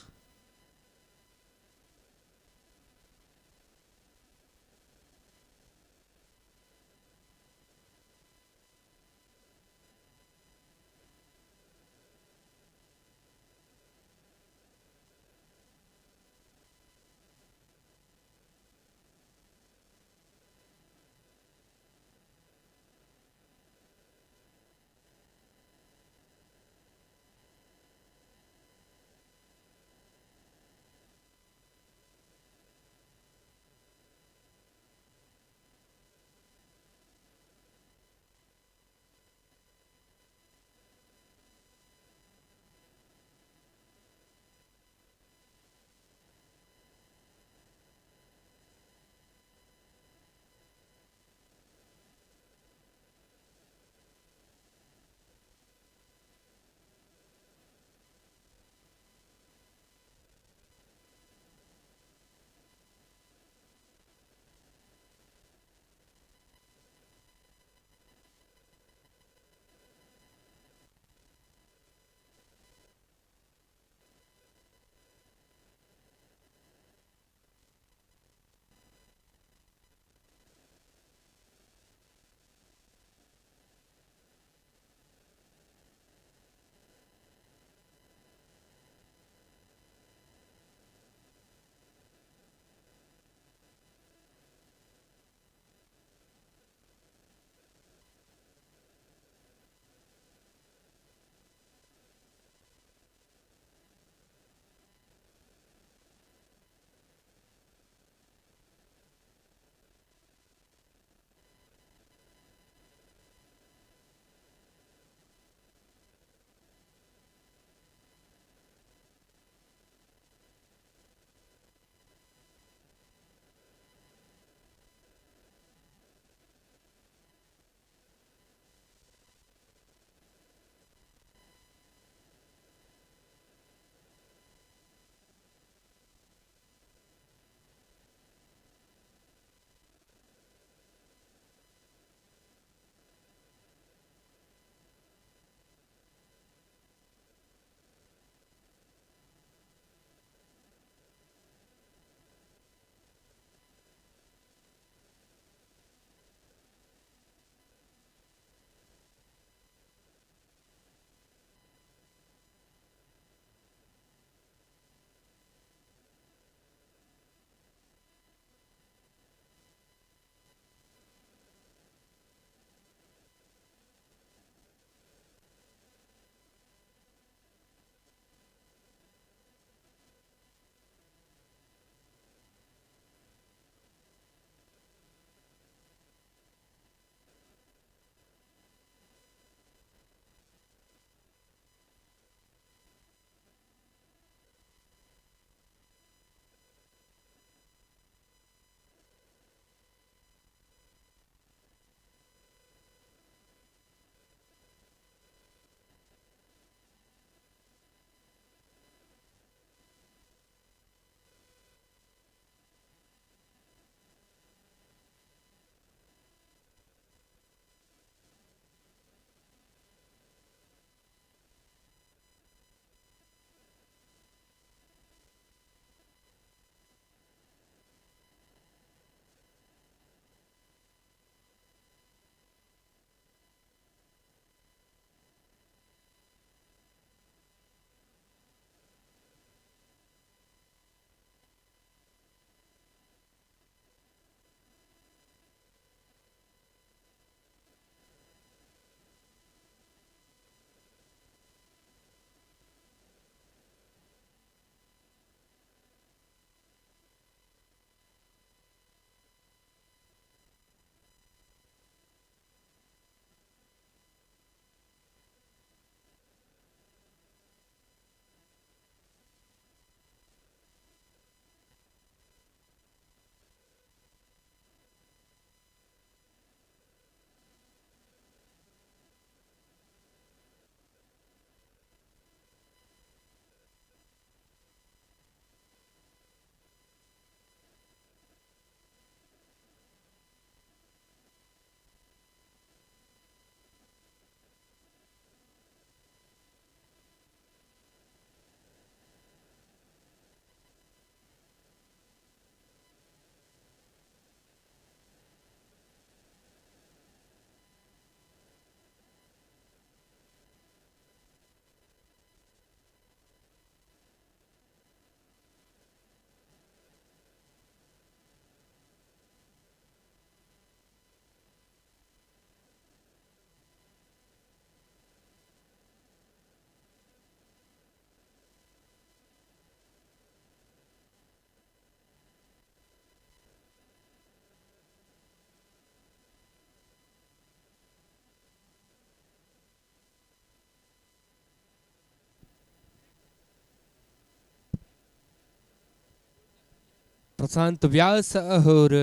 प्रशांत व्यास और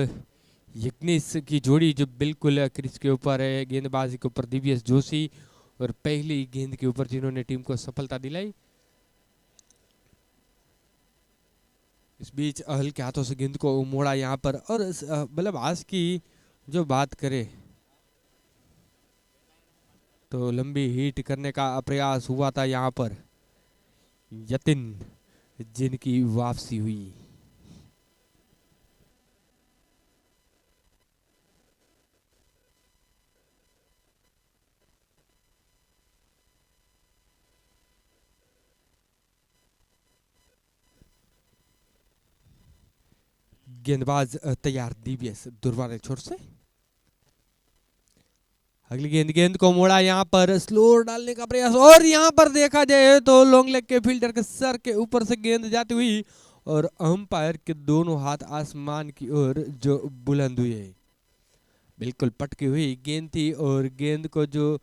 यज्ञेश की जोड़ी जो बिल्कुल क्रीज के ऊपर है, गेंदबाजी के ऊपर दिव्यस जोशी और पहली गेंद के ऊपर जिन्होंने टीम को सफलता दिलाई। इस बीच हल्के हाथों से गेंद को मोड़ा यहाँ पर। और बल्लेबाज की जो बात करें तो लंबी हिट करने का प्रयास हुआ था यहाँ पर, यतिन जिनकी वापसी हुई। गेंदबाज तैयार, दिव्यस दुर्वारे छोर से अगली गेंद को मोड़ा यहाँ पर, स्लो डालने का प्रयास और यहाँ पर देखा जाए तो लॉन्ग लेग के फील्डर के सर के ऊपर से गेंद जाती हुई और अंपायर के दोनों हाथ आसमान की ओर जो बुलंद हुए। बिल्कुल पटकी हुई गेंद थी और गेंद को जो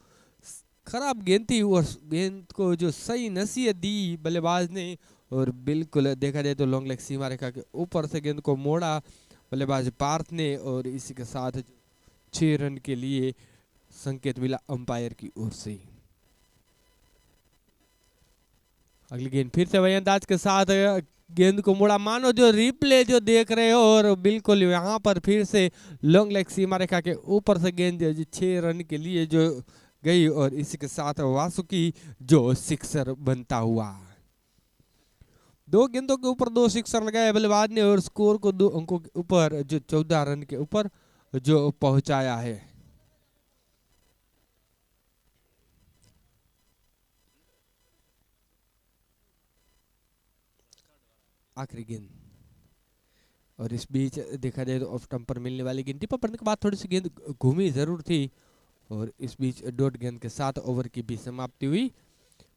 खराब गेंद थी और गेंद को जो सही नसीहत दी बल्लेबाज ने और बिल्कुल देखा जाए तो लॉन्ग लेग सीमा रेखा के ऊपर से गेंद को मोड़ा बल्लेबाज पार्थ ने और इसी के साथ 6 रन के लिए संकेत मिला अंपायर की ओर से। अगली गेंद फिर से वही अंदाज के साथ गेंद को मोड़ा, मानो जो रिप्ले जो देख रहे हो और बिल्कुल यहाँ पर फिर से लॉन्ग लेग सीमा रेखा के ऊपर से गेंद 6 रन के लिए जो गई और इसी के साथ वासुकी जो सिक्सर बनता हुआ। 2 गेंदों के ऊपर 2 सिक्सर लगाए बल्लेबाज ने और स्कोर को 2 अंकों के ऊपर जो 14 रन के ऊपर जो पहुंचाया है। आखिरी गेंद और इस बीच देखा जाए तो ऑफ स्टंप पर मिलने वाली गेंद टिप्पा पड़ने के बाद थोड़ी सी गेंद घूमी जरूर थी और इस बीच डॉट गेंद के साथ ओवर की भी समाप्ति हुई।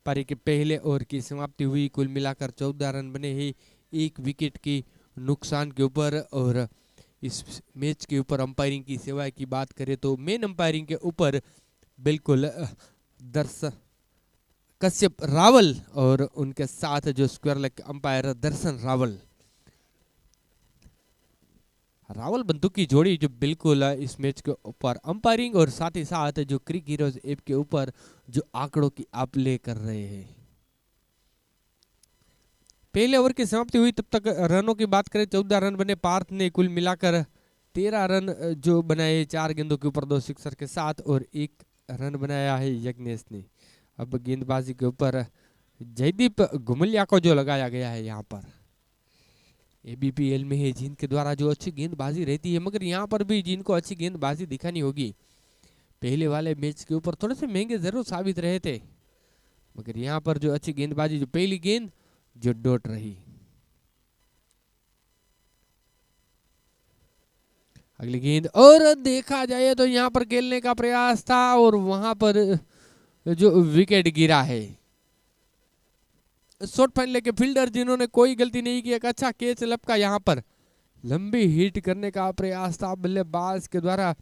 पारी के पहले ओवर की समाप्ति हुई, कुल मिलाकर 14 रन बने ही 1 विकेट की नुकसान के ऊपर। और इस मैच के ऊपर अंपायरिंग की सेवा की बात करें तो मेन अंपायरिंग के ऊपर बिल्कुल दर्शन कश्यप रावल और उनके साथ जो स्क्वायर लेग अंपायर दर्शन रावल बंदूक की जोड़ी जो बिल्कुल इस मैच के ऊपर अंपायरिंग और साथ ही साथ जो क्रिक हीरोज ऐप के ऊपर जो आंकड़ों की आप ले कर रहे हैं। पहले ओवर की समाप्ति हुई तब तक रनों की बात करें 14 रन बने, पार्थ ने कुल मिलाकर 13 रन जो बनाए 4 गेंदों के ऊपर 2 सिक्सर के साथ और 1 रन बनाया है यज्ञेश ने। अब गेंदबाजी के ऊपर जयदीप घुमलिया को जो लगाया गया है यहाँ पर, एबीपीएल में है जिनके द्वारा जो अच्छी गेंदबाजी रहती है, मगर यहाँ पर भी जिनको अच्छी गेंदबाजी दिखानी होगी। पहले वाले मैच के ऊपर थोड़े से महंगे जरूर साबित रहे थे, मगर यहाँ पर जो अच्छी गेंदबाजी, जो पहली गेंद जो डॉट रही। अगली गेंद और देखा जाए तो यहाँ पर खेलने का प्रयास था और वहां पर जो विकेट गिरा है। शॉट फाइन लेके फील्डर जिन्होंने कोई गलती नहीं की, एक अच्छा कैच लपका, यहाँ पर लंबी हिट करने का प्रयास था बल्लेबाज के द्वारा।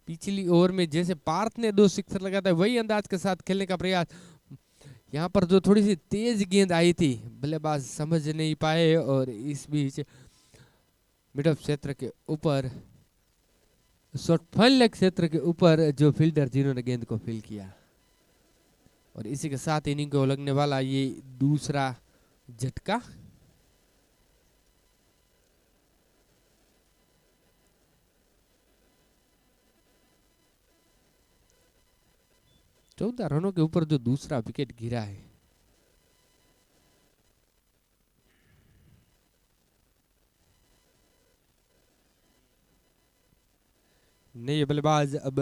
पिछली ओवर में जैसे पार्थ ने 2 सिक्सर लगाया था वही अंदाज के साथ खेलने का प्रयास, यहाँ पर जो थोड़ी सी तेज गेंद आई थी बल्लेबाज समझ नहीं पाए और इस बीच मिड ऑफ क्षेत्र के ऊपर शॉट फाइन लेग क्षेत्र के ऊपर जो फील्डर जिन्होंने गेंद को फील किया और इसी के साथ इनिंग को लगने वाला ये दूसरा झटका। चौदह रनों के ऊपर जो दूसरा विकेट गिरा है, नए बल्लेबाज अब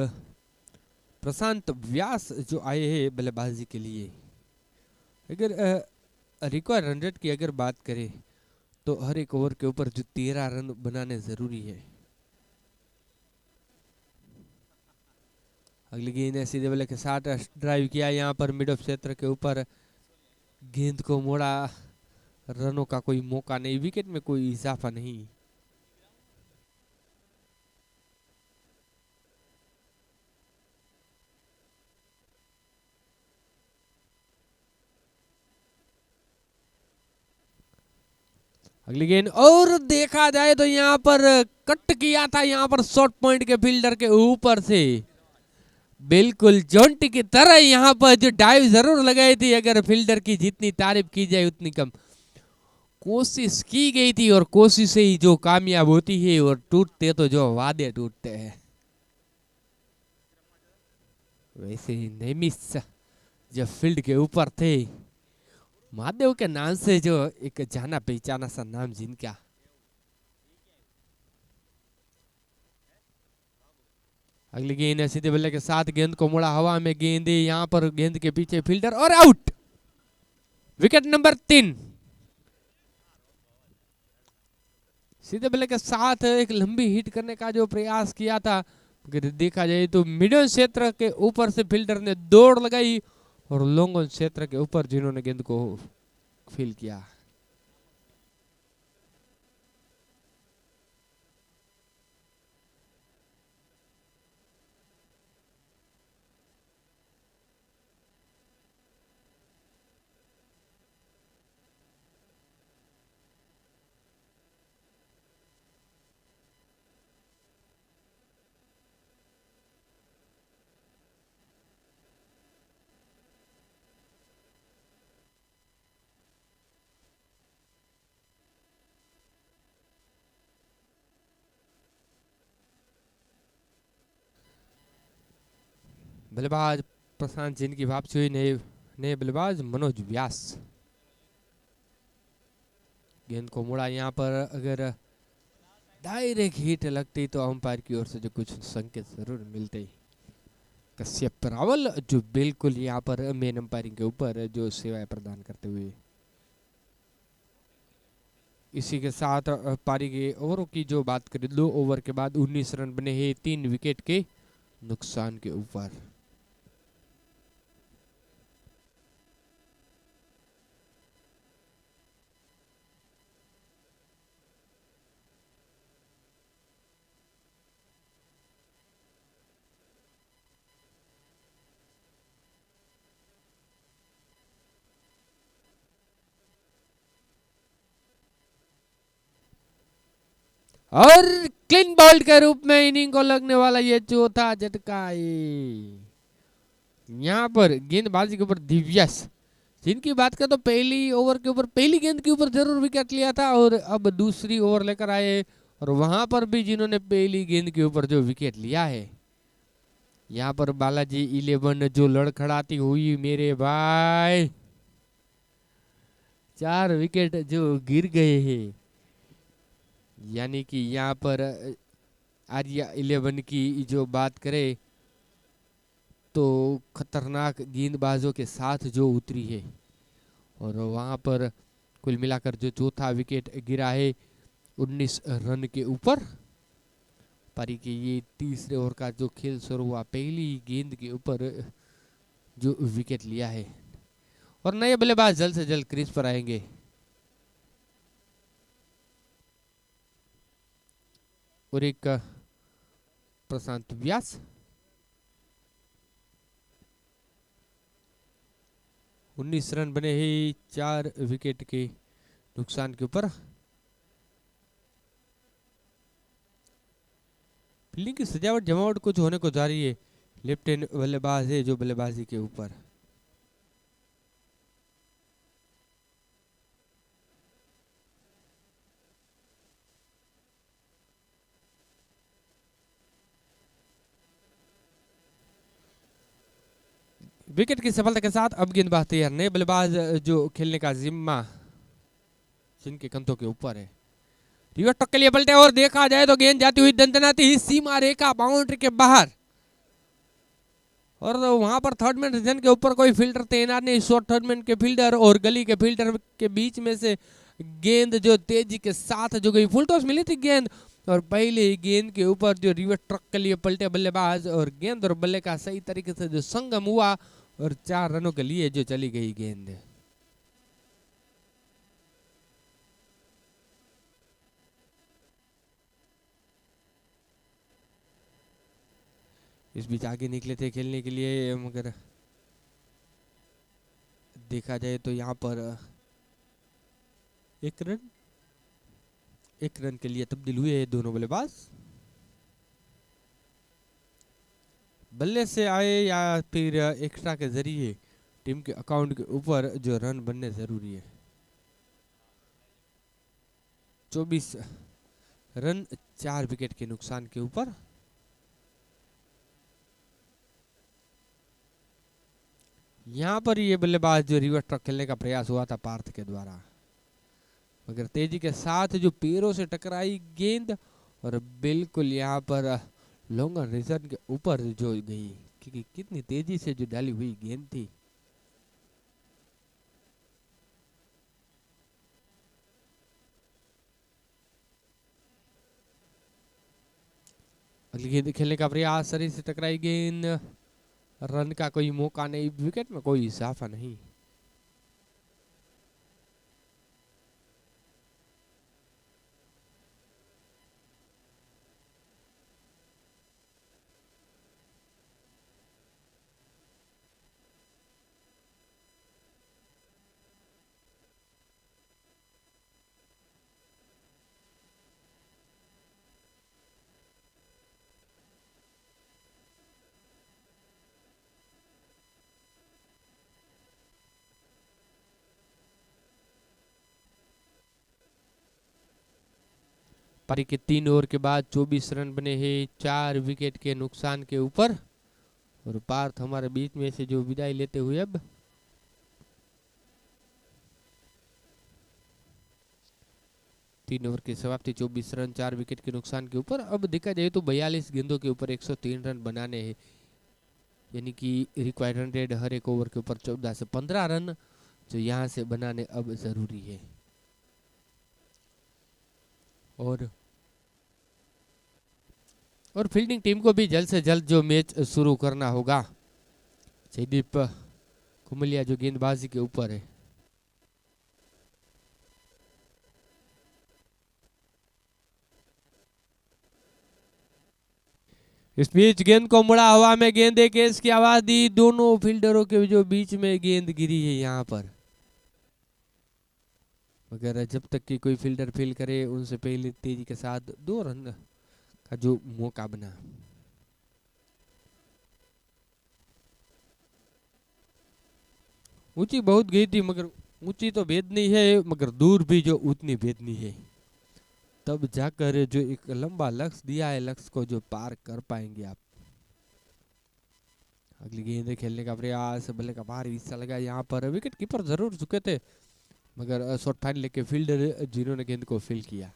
प्रशांत व्यास जो आए हैं बल्लेबाजी के लिए। अगर रिक्वायर रन रेट की अगर बात करें तो हर एक ओवर के ऊपर जो 13 रन बनाने जरूरी है। अगली गेंद सीधे बल्ले के साथ ड्राइव किया, यहाँ पर मिड ऑफ क्षेत्र के ऊपर गेंद को मोड़ा, रनों का कोई मौका नहीं, विकेट में कोई इजाफा नहीं। अगली गेंद और देखा जाए तो यहाँ पर कट किया था यहाँ पर शॉर्ट पॉइंट के फील्डर के ऊपर से, बिल्कुल जोंटी की तरह यहाँ पर जो डाइव जरूर लगाई थी, अगर फील्डर की जितनी तारीफ की जाए उतनी कम। कोशिश की गई थी और कोशिश से ही जो कामयाब होती है, और टूटते तो जो वादे टूटते हैं। वैसे ही नेमिस जब फील्ड के ऊपर थे, महादेव के नाम से जो एक जाना पहचाना सा नाम जिनका, अगली गेंद सीधे बल्ले के साथ गेंद को मुड़ा हवा में, गेंद यहाँ पर गेंद के पीछे फील्डर और आउट। Wicket number 3। सीधे बल्ले के साथ एक लंबी हिट करने का जो प्रयास किया था, अगर देखा जाए तो मिडल क्षेत्र के ऊपर से फील्डर ने दौड़ लगाई और लॉन्ग ऑन क्षेत्र के ऊपर जिन्होंने गेंद को फील किया। बल्लेबाज प्रशांत जिन की वापसी हुई, नए बल्लेबाज मनोज व्यास। गेंद को मुड़ा यहाँ पर, अगर डायरेक्ट हिट लगती तो अंपायर की ओर से जो कुछ संकेत जरूर मिलते। कश्यप रावल जो बिल्कुल यहाँ पर मेन अंपायरिंग के ऊपर जो सेवाएं प्रदान करते हुए, इसी के साथ पारी के ओवरों की जो बात करें, 2 ओवर के बाद 19 रन बने हैं 3 विकेट के नुकसान के ऊपर। और क्लीन बॉल्ड के रूप में इनिंग को लगने वाला ये चौथा झटका। यहाँ पर गेंदबाजी के ऊपर दिव्यस जिनकी बात करें तो पहली ओवर के ऊपर पहली गेंद के ऊपर जरूर विकेट लिया था, और अब दूसरी ओवर लेकर आए और वहां पर भी जिन्होंने पहली गेंद के ऊपर जो विकेट लिया है। यहाँ पर बालाजी 11 जो लड़खड़ाती हुई मेरे भाई, 4 विकेट जो गिर गए हैं। यानी कि यहाँ पर आर्या 11 की जो बात करें तो खतरनाक गेंदबाजों के साथ जो उतरी है, और वहाँ पर कुल मिलाकर जो चौथा विकेट गिरा है 19 रन के ऊपर। पारी के ये तीसरे ओवर का जो खेल शुरू हुआ, पहली गेंद के ऊपर जो विकेट लिया है, और नए बल्लेबाज जल्द से जल्द क्रीज पर आएंगे। और एक प्रशांत व्यास, 19 रन बने हैं 4 विकेट के नुकसान के ऊपर। फील्डिंग की सजावट जमावट कुछ होने को जा रही है। लेफ्ट हैंड बल्लेबाज है जो बल्लेबाजी के ऊपर, विकेट की सफलता के साथ अब गेंदबाज तैयार। नए बल्लेबाज जो खेलने का जिम्मा जिनके कंधों के ऊपर है। रिवर्स टॉक के लिए पलटे और देखा जाए तो गेंद जाती हुई दंदनाती ही सीमा रेखा बाउंड्री के बाहर, और वहां पर थर्ड मैन रीजन के ऊपर कोई फील्डर तैनात नहीं। शॉर्ट थर्ड मैन के फील्डर और गली के फील्डर के बीच में से गेंद जो तेजी के साथ जो गई, फुल टॉस मिली थी गेंद, और पहले ही गेंद के ऊपर जो रिवर्स ट्रक के लिए पलटे बल्लेबाज, और गेंद और बल्ले का सही तरीके से जो संगम हुआ और 4 रनों के लिए जो चली गई गेंद। इस बीच आगे निकले थे खेलने के लिए, मगर देखा जाए तो यहाँ पर 1 रन 1 रन के लिए तब्दील हुए हैं दोनों बल्लेबाज। बल्ले से आए या फिर एक्स्ट्रा के जरिए टीम के अकाउंट के ऊपर जो रन बनने जरूरी है। 24 रन 4 विकेट के नुकसान के ऊपर। यहां पर ये बल्लेबाज जो रिवर्स ट्रक खेलने का प्रयास हुआ था पार्थ के द्वारा, मगर तेजी के साथ जो पैरों से टकराई गेंद और बिल्कुल यहाँ पर लॉन्ग रिजन के ऊपर जो गई, क्योंकि कितनी तेजी से जो डाली हुई गेंद थी। अगली गेंद खेलने का प्रयास, शरीर से टकराई गेंद, रन का कोई मौका नहीं, विकेट में कोई इजाफा नहीं। पारी के 3 ओवर के बाद 24 रन बने हैं 4 विकेट के नुकसान के ऊपर। और पार्थ हमारे बीच में से जो विदाई लेते हुए अब 3 ओवर की समाप्ति 24 रन 4 विकेट के नुकसान के ऊपर। अब देखा जाए तो 42 गेंदों के ऊपर 103 रन बनाने हैं, यानी कि रिक्वायर्ड रन रेट हर एक ओवर के ऊपर 14 से 15 रन जो यहाँ से बनाने अब जरूरी है। और फील्डिंग टीम को भी जल्द से जल्द जो मैच शुरू करना होगा। जयदीप कुमलिया जो गेंदबाजी के ऊपर है। इस बीच गेंद को मुड़ा, हवा में गेंद कैच की आवाज दी, दोनों फील्डरों के जो बीच में गेंद गिरी है यहाँ पर। मगर जब तक कि कोई फील्डर फील करे उनसे पहले तेजी के साथ 2 रन का जो मौका बना। ऊंची बहुत गई थी, मगर ऊंची तो भेदनी है, मगर दूर भी जो उतनी भेदनी है, तब जाकर जो एक लंबा लक्ष्य दिया है लक्ष्य को जो पार कर पाएंगे आप। अगली गेंद खेलने का प्रयास, बल्ले का भारी हिस्सा लगा यहाँ पर। विकेट कीपर जरूर झुके थे, मगर शॉट फाइन लेके फील्डर जिन्होंने गेंद को फील किया।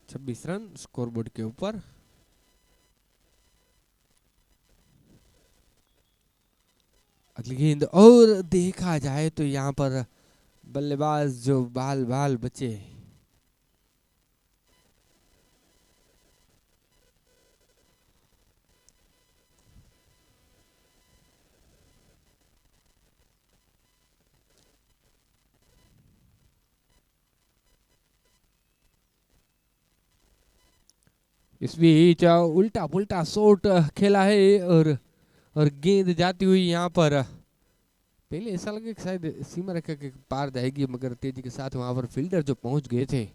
छब्बीस रन स्कोरबोर्ड के ऊपर। अगली गेंद, और देखा जाए तो यहाँ पर बल्लेबाज जो बाल बाल बचे। इस बीच उल्टा पुल्टा शॉट खेला है और गेंद जाती हुई यहाँ पर पहले ऐसा लगे कि शायद सीमा रेखा के पार जाएगी, मगर तेजी के साथ वहां पर फील्डर जो पहुंच गए थे।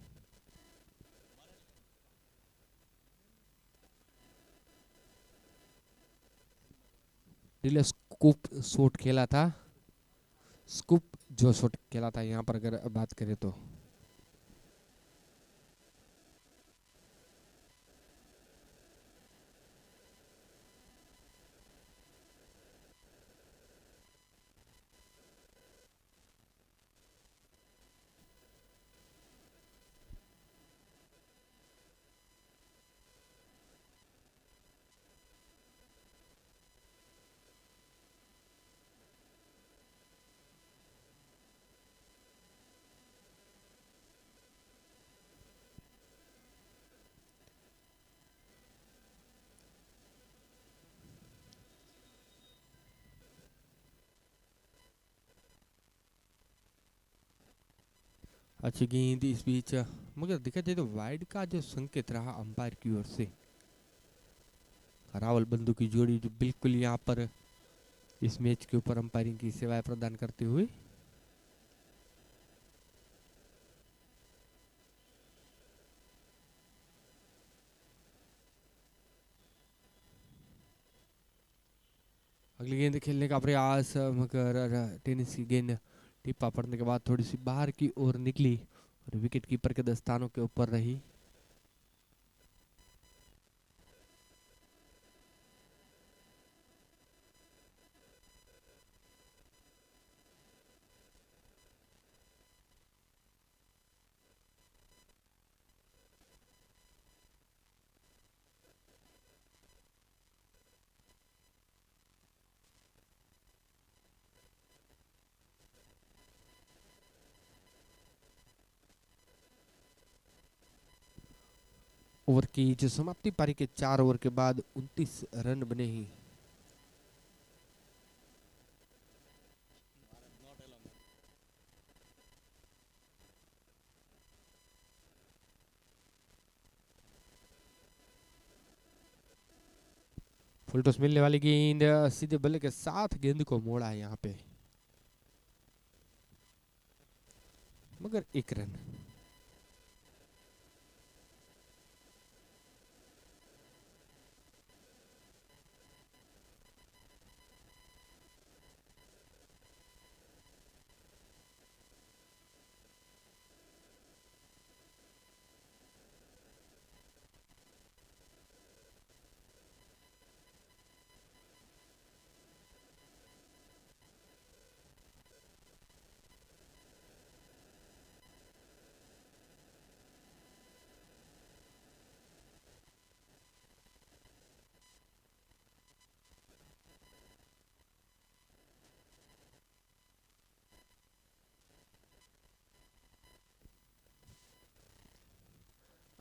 स्कूप शॉट खेला था, स्कूप जो शॉट खेला था यहाँ पर अगर बात करें तो। अच्छी गेंद इस बीच, मगर देखा जाए तो वाइड का जो संकेत रहा अंपायर की ओर से। रावल बंधु की जोड़ी जो बिल्कुल यहाँ पर इस मैच के ऊपर अंपायरिंग की सेवाएं प्रदान करते हुए। अगली गेंद खेलने का प्रयास, मगर टेनिस की गेंद टिप्पा पड़ने के बाद थोड़ी सी बाहर की ओर निकली और विकेट कीपर के दस्तानों के ऊपर रही। ओवर की जो समाप्ति पारी के 4 ओवर के बाद 29 रन बने ही। फुल टॉस मिलने वाली गेंद सीधे बल्ले के साथ गेंद को मोड़ा है यहाँ पे, मगर 1 रन।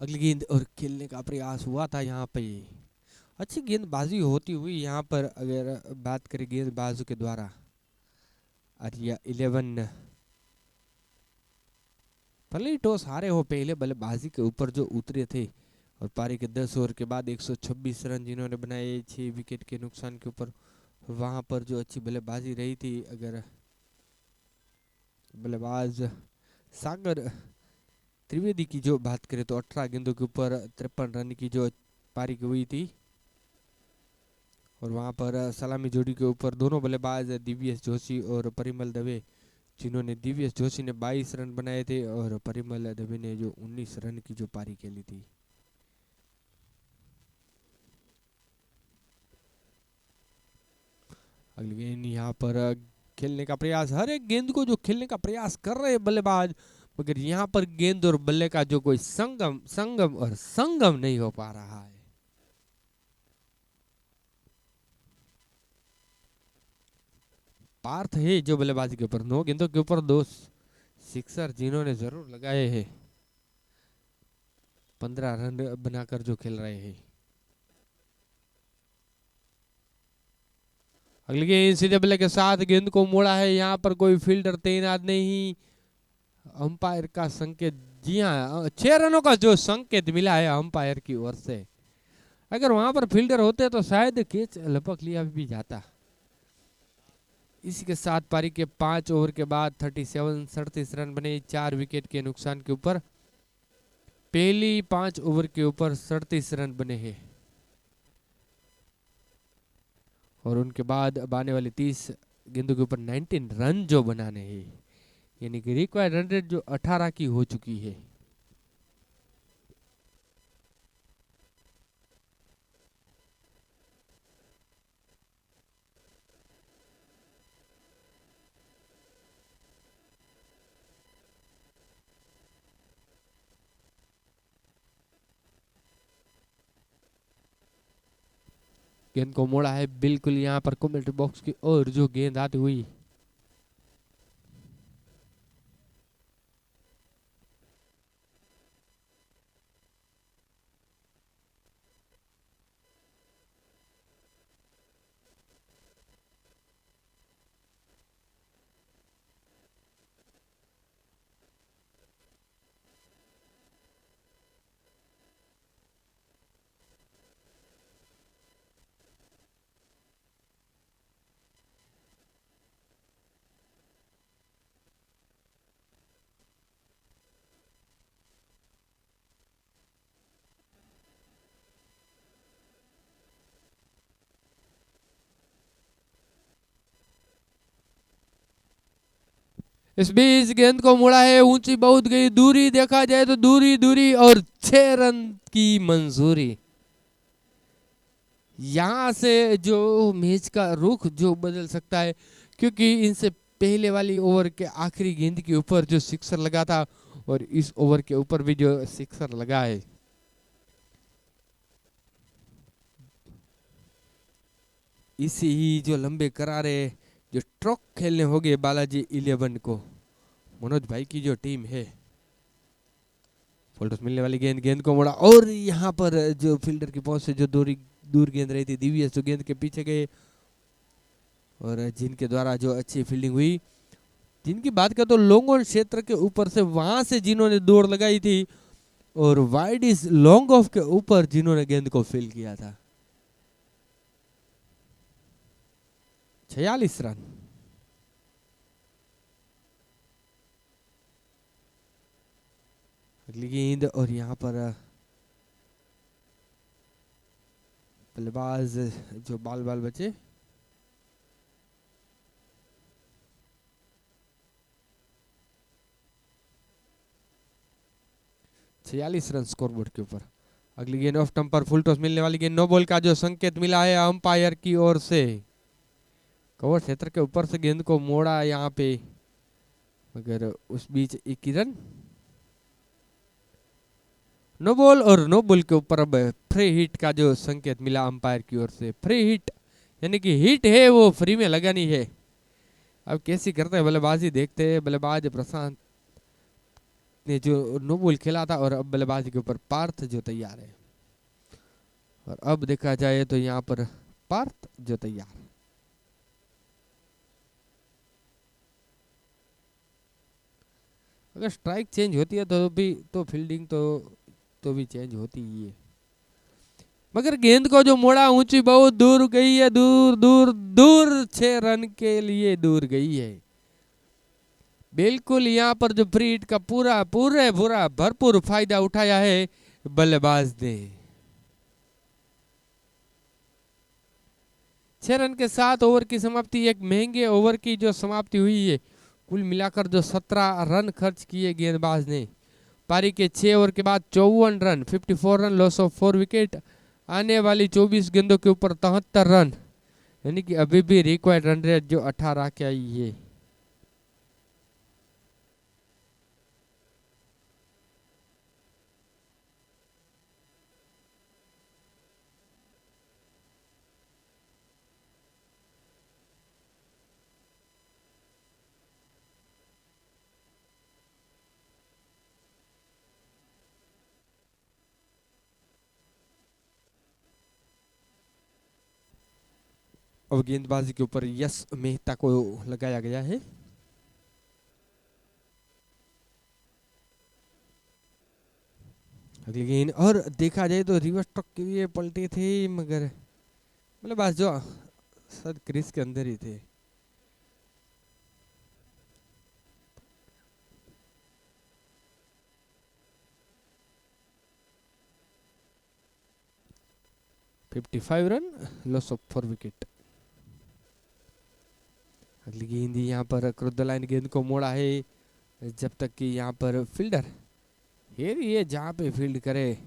अगली गेंद और खेलने का प्रयास हुआ था यहाँ पे। अच्छी गेंदबाजी होती हुई यहाँ पर अगर बात करें गेंदबाजों के द्वारा। आर्या 11 भले ही टॉस हारे हो, पहले बल्लेबाजी के ऊपर जो उतरे थे और पारी के 10 ओवर के बाद 126 रन जिन्होंने बनाए 6 विकेट के नुकसान के ऊपर, वहां पर जो अच्छी बल्लेबाजी रही थी। अगर बल्लेबाज सागर त्रिवेदी की जो बात करें तो 18 गेंदों के ऊपर 53 रन की जो पारी हुई थी, और वहां पर सलामी जोड़ी के ऊपर दोनों बल्लेबाज दिव्येश जोशी और परिमल दवे, जिन्होंने दिव्येश जोशी ने 22 रन बनाए थे और परिमल दवे ने जो 19 रन की जो पारी खेली थी। अगली गेंद यहाँ पर खेलने का प्रयास, हर एक गेंद को जो खेलने का प्रयास कर रहे हैं बल्लेबाज, मगर यहाँ पर गेंद और बल्ले का जो कोई संगम नहीं हो पा रहा है। पार्थ है जो बल्लेबाजी के ऊपर 9 गेंदों के ऊपर 2 सिक्सर जिन्होंने जरूर लगाए हैं, 15 रन बनाकर जो खेल रहे हैं। अगली गेंद सीधे बल्ले के साथ गेंद को मोड़ा है, यहाँ पर कोई फील्डर तैनात नहीं। अंपायर का संकेत, जी हाँ 6 रनों का जो संकेत मिला है अंपायर की ओर से। अगर वहां पर फील्डर होते तो शायद कैच लपक लिया भी जाता। इसी के साथ पारी के 5 ओवर के बाद 37 रन बने 4 विकेट के नुकसान के ऊपर। पहली 5 ओवर के ऊपर 37 रन बने हैं, और उनके बाद अब आने वाली 30 गेंदों के ऊपर 19 रन जो बनाने हैं, यानी कि रिक्वायर्ड रन रेट जो 18 की हो चुकी है। गेंद को मोड़ा है बिल्कुल यहाँ पर कमेंट्री बॉक्स की ओर जो गेंद आती हुई। इस बीच गेंद को मुड़ा है, ऊंची बहुत गई, दूरी देखा जाए तो दूरी दूरी और 6 रन की मंजूरी। यहां से जो मैच का रुख जो बदल सकता है, क्योंकि इनसे पहले वाली ओवर के आखिरी गेंद के ऊपर जो सिक्सर लगा था और इस ओवर के ऊपर भी जो सिक्सर लगा है, इसी ही जो लंबे करारे जो ट्रॉक खेलने हो गए बालाजी 11 को, मनोज भाई की जो टीम है। फुल मिलने वाली गेंद, गेंद को मोड़ा और यहाँ पर जो फील्डर की पहुंच से जो दूर गेंद रही थी, दिव्य जो गेंद के पीछे गए और जिनके द्वारा जो अच्छी फील्डिंग हुई। जिनकी बात करें तो लॉन्ग ऑन क्षेत्र के ऊपर से वहां से जिन्होंने दौड़ लगाई थी और वाइड इज लॉन्ग ऑफ के ऊपर जिन्होंने गेंद को फील किया था। 46 रन। अगली गेंद और यहाँ पर बल्लेबाज जो बाल बचे। छियालीस रन स्कोरबोर्ड के ऊपर। अगली गेंद ऑफ स्टंप पर फुल टॉस मिलने वाली गेंद, नो बॉल का जो संकेत मिला है अंपायर की ओर से। कवर क्षेत्र के ऊपर से गेंद को मोड़ा यहाँ पे, मगर उस बीच 21 रन। नो बॉल और नो बॉल के ऊपर अब फ्री हिट का जो संकेत मिला अंपायर की ओर से। फ्री हिट यानी कि हिट है वो फ्री में लगानी है। अब कैसी करते हैं बल्लेबाजी, देखते हैं। बल्लेबाज प्रशांत ने जो नो बॉल खेला था और अब बल्लेबाजी के ऊपर पार्थ जो तैयार है। और अब देखा जाए तो यहाँ पर पार्थ जो तैयार। अगर स्ट्राइक चेंज होती है तो भी तो फील्डिंग तो भी चेंज होती ही है। मगर गेंद को जो मोड़ा, ऊंची बहुत दूर गई है, दूर दूर दूर 6 रन के लिए दूर गई है। बिल्कुल यहाँ पर जो फ्री हिट का पूरा भरपूर फायदा उठाया है बल्लेबाज ने। 6 रन के साथ ओवर की समाप्ति, एक महंगे ओवर की जो समाप्ति हुई है। कुल मिलाकर जो 17 रन खर्च किए गेंदबाज ने। पारी के 6 ओवर के बाद 54 run, 54 run, loss of 4 wicket. आने वाली 24 गेंदों के ऊपर 73 रन, यानी कि अभी भी रिक्वायर्ड रन रेट जो 18 के आई है। अब गेंदबाजी के ऊपर यश मेहता को लगाया गया है। अगली गेंद और देखा जाए तो रिवर्स टॉक के लिए पलटे थे, मगर बल्लेबाज जो शायद क्रीज के अंदर ही थे। $55 रन, लॉस ऑफ 4 विकेट। अगली गेंद यहाँ पर क्रॉस द लाइन गेंद को मोड़ा है, जब तक कि यहाँ पर फील्डर ये जहाँ पे फील्ड करे।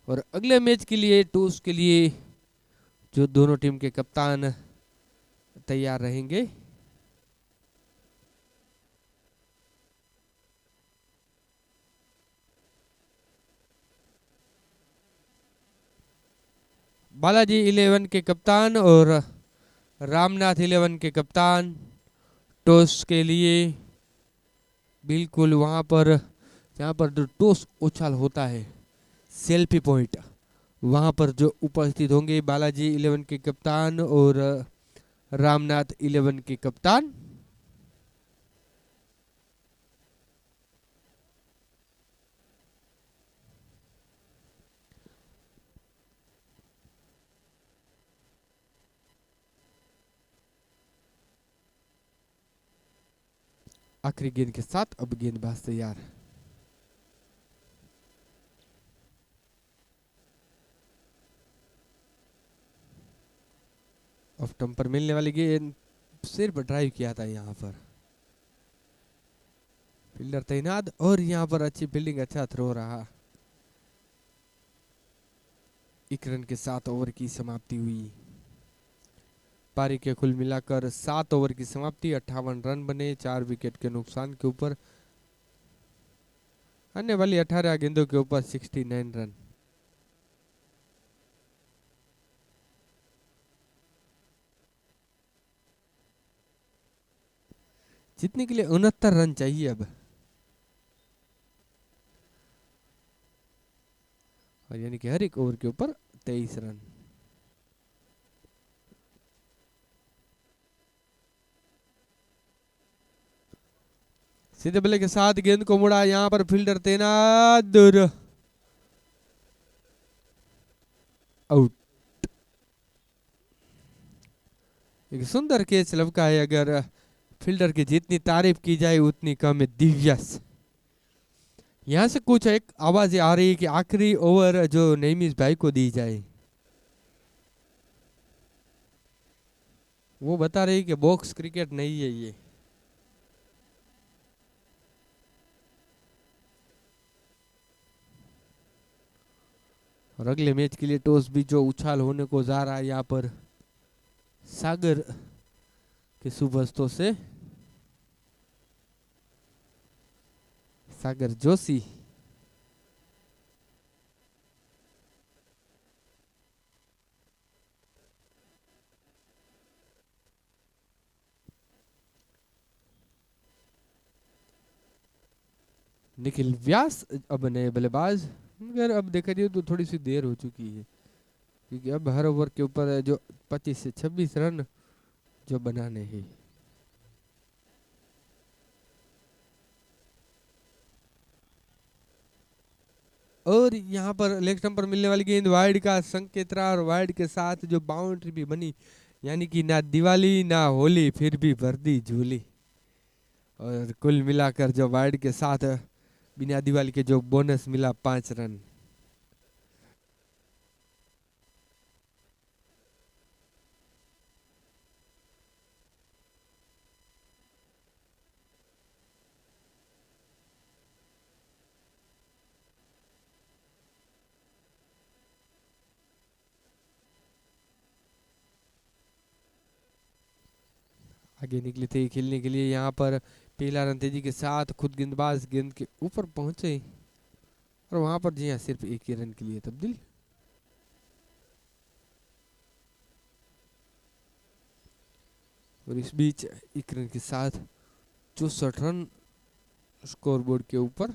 और अगले मैच के लिए टॉस के लिए जो दोनों टीम के कप्तान तैयार रहेंगे। बालाजी 11 के कप्तान और रामनाथ 11 के कप्तान टॉस के लिए बिल्कुल वहां पर जहाँ पर जो टॉस उछाल होता है, सेल्फी पॉइंट, वहां पर जो उपस्थित होंगे बालाजी 11 के कप्तान और रामनाथ 11 के कप्तान। आखिरी गेंद के साथ अब गेंदबाज तैयार। ऑफ स्टंप पर मिलने वाली गेंद सिर्फ ड्राइव किया था यहाँ पर। फील्डर तैनात और यहाँ पर अच्छी फील्डिंग, अच्छा थ्रो रहा। 1 रन के 7 ओवर की समाप्ति हुई। पारी के कुल मिलाकर 7 ओवर की समाप्ति, 58 रन बने 4 विकेट के नुकसान के ऊपर। आने वाली 18 गेंदों के ऊपर 69 रन। जीतने के लिए 69 रन चाहिए अब, और यानी कि हर एक ओवर के ऊपर 23 रन। सीधे बल्ले के साथ गेंद को मुड़ा, यहां पर फील्डर तैनात, दूर, आउट। एक सुंदर कैच लपका है। अगर फील्डर की जितनी तारीफ की जाए उतनी कम है। दिव्यस, यहां से कुछ एक आवाज आ रही है कि आखिरी ओवर जो नईमिस भाई को दी जाए। वो बता रही कि बॉक्स क्रिकेट नहीं है ये। और अगले मैच के लिए टॉस भी जो उछाल होने को जा रहा है यहाँ पर सागर के सुबस्तों से। सागर जोशी, निखिल व्यास अब नए बल्लेबाज। मगर अब देखा जाए तो थोड़ी सी देर हो चुकी है, क्योंकि अब हर ओवर के ऊपर जो 25 से 26 रन जो बनाने हैं। और यहाँ पर लेग स्टंप पर मिलने वाली गेंद वाइड का संकेत रहा, और वाइड के साथ जो बाउंड्री भी बनी, यानी कि ना दिवाली ना होली फिर भी वर्दी झूली। और कुल मिलाकर जो वाइड के साथ बिना दिवाली के जो बोनस मिला 5 रन। आगे निकले थे खेलने के लिए। यहाँ पर पहला रन तेजी के साथ खुद गेंदबाज गेंद के ऊपर पहुंचे, और वहां पर जी हाँ सिर्फ एक ही रन के लिए तब्दील। और इस बीच 1 रन के साथ 64 रन स्कोरबोर्ड के ऊपर।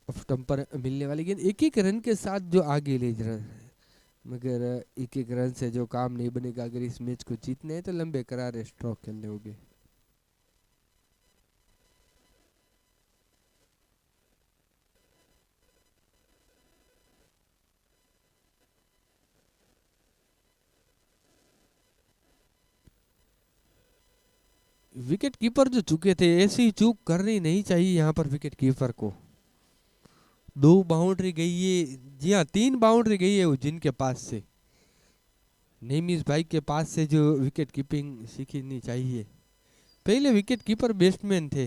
स्टंप पर मिलने वाली गेंद 1-1 रन के साथ जो आगे ले जा रहा है, मगर 1-1 रन से जो काम नहीं बनेगा। अगर इस मैच को जीतने हैं तो लंबे करारे स्ट्रोक खेलने होंगे। विकेट कीपर जो चुके थे, ऐसी चूक करनी नहीं चाहिए यहाँ पर विकेट कीपर को। 2 बाउंड्री गई है, जी हाँ 3 बाउंड्री गई है वो जिनके पास से, नेमिस भाई के पास से जो विकेट कीपिंग सीखनी चाहिए। पहले विकेट कीपर बैट्समैन थे,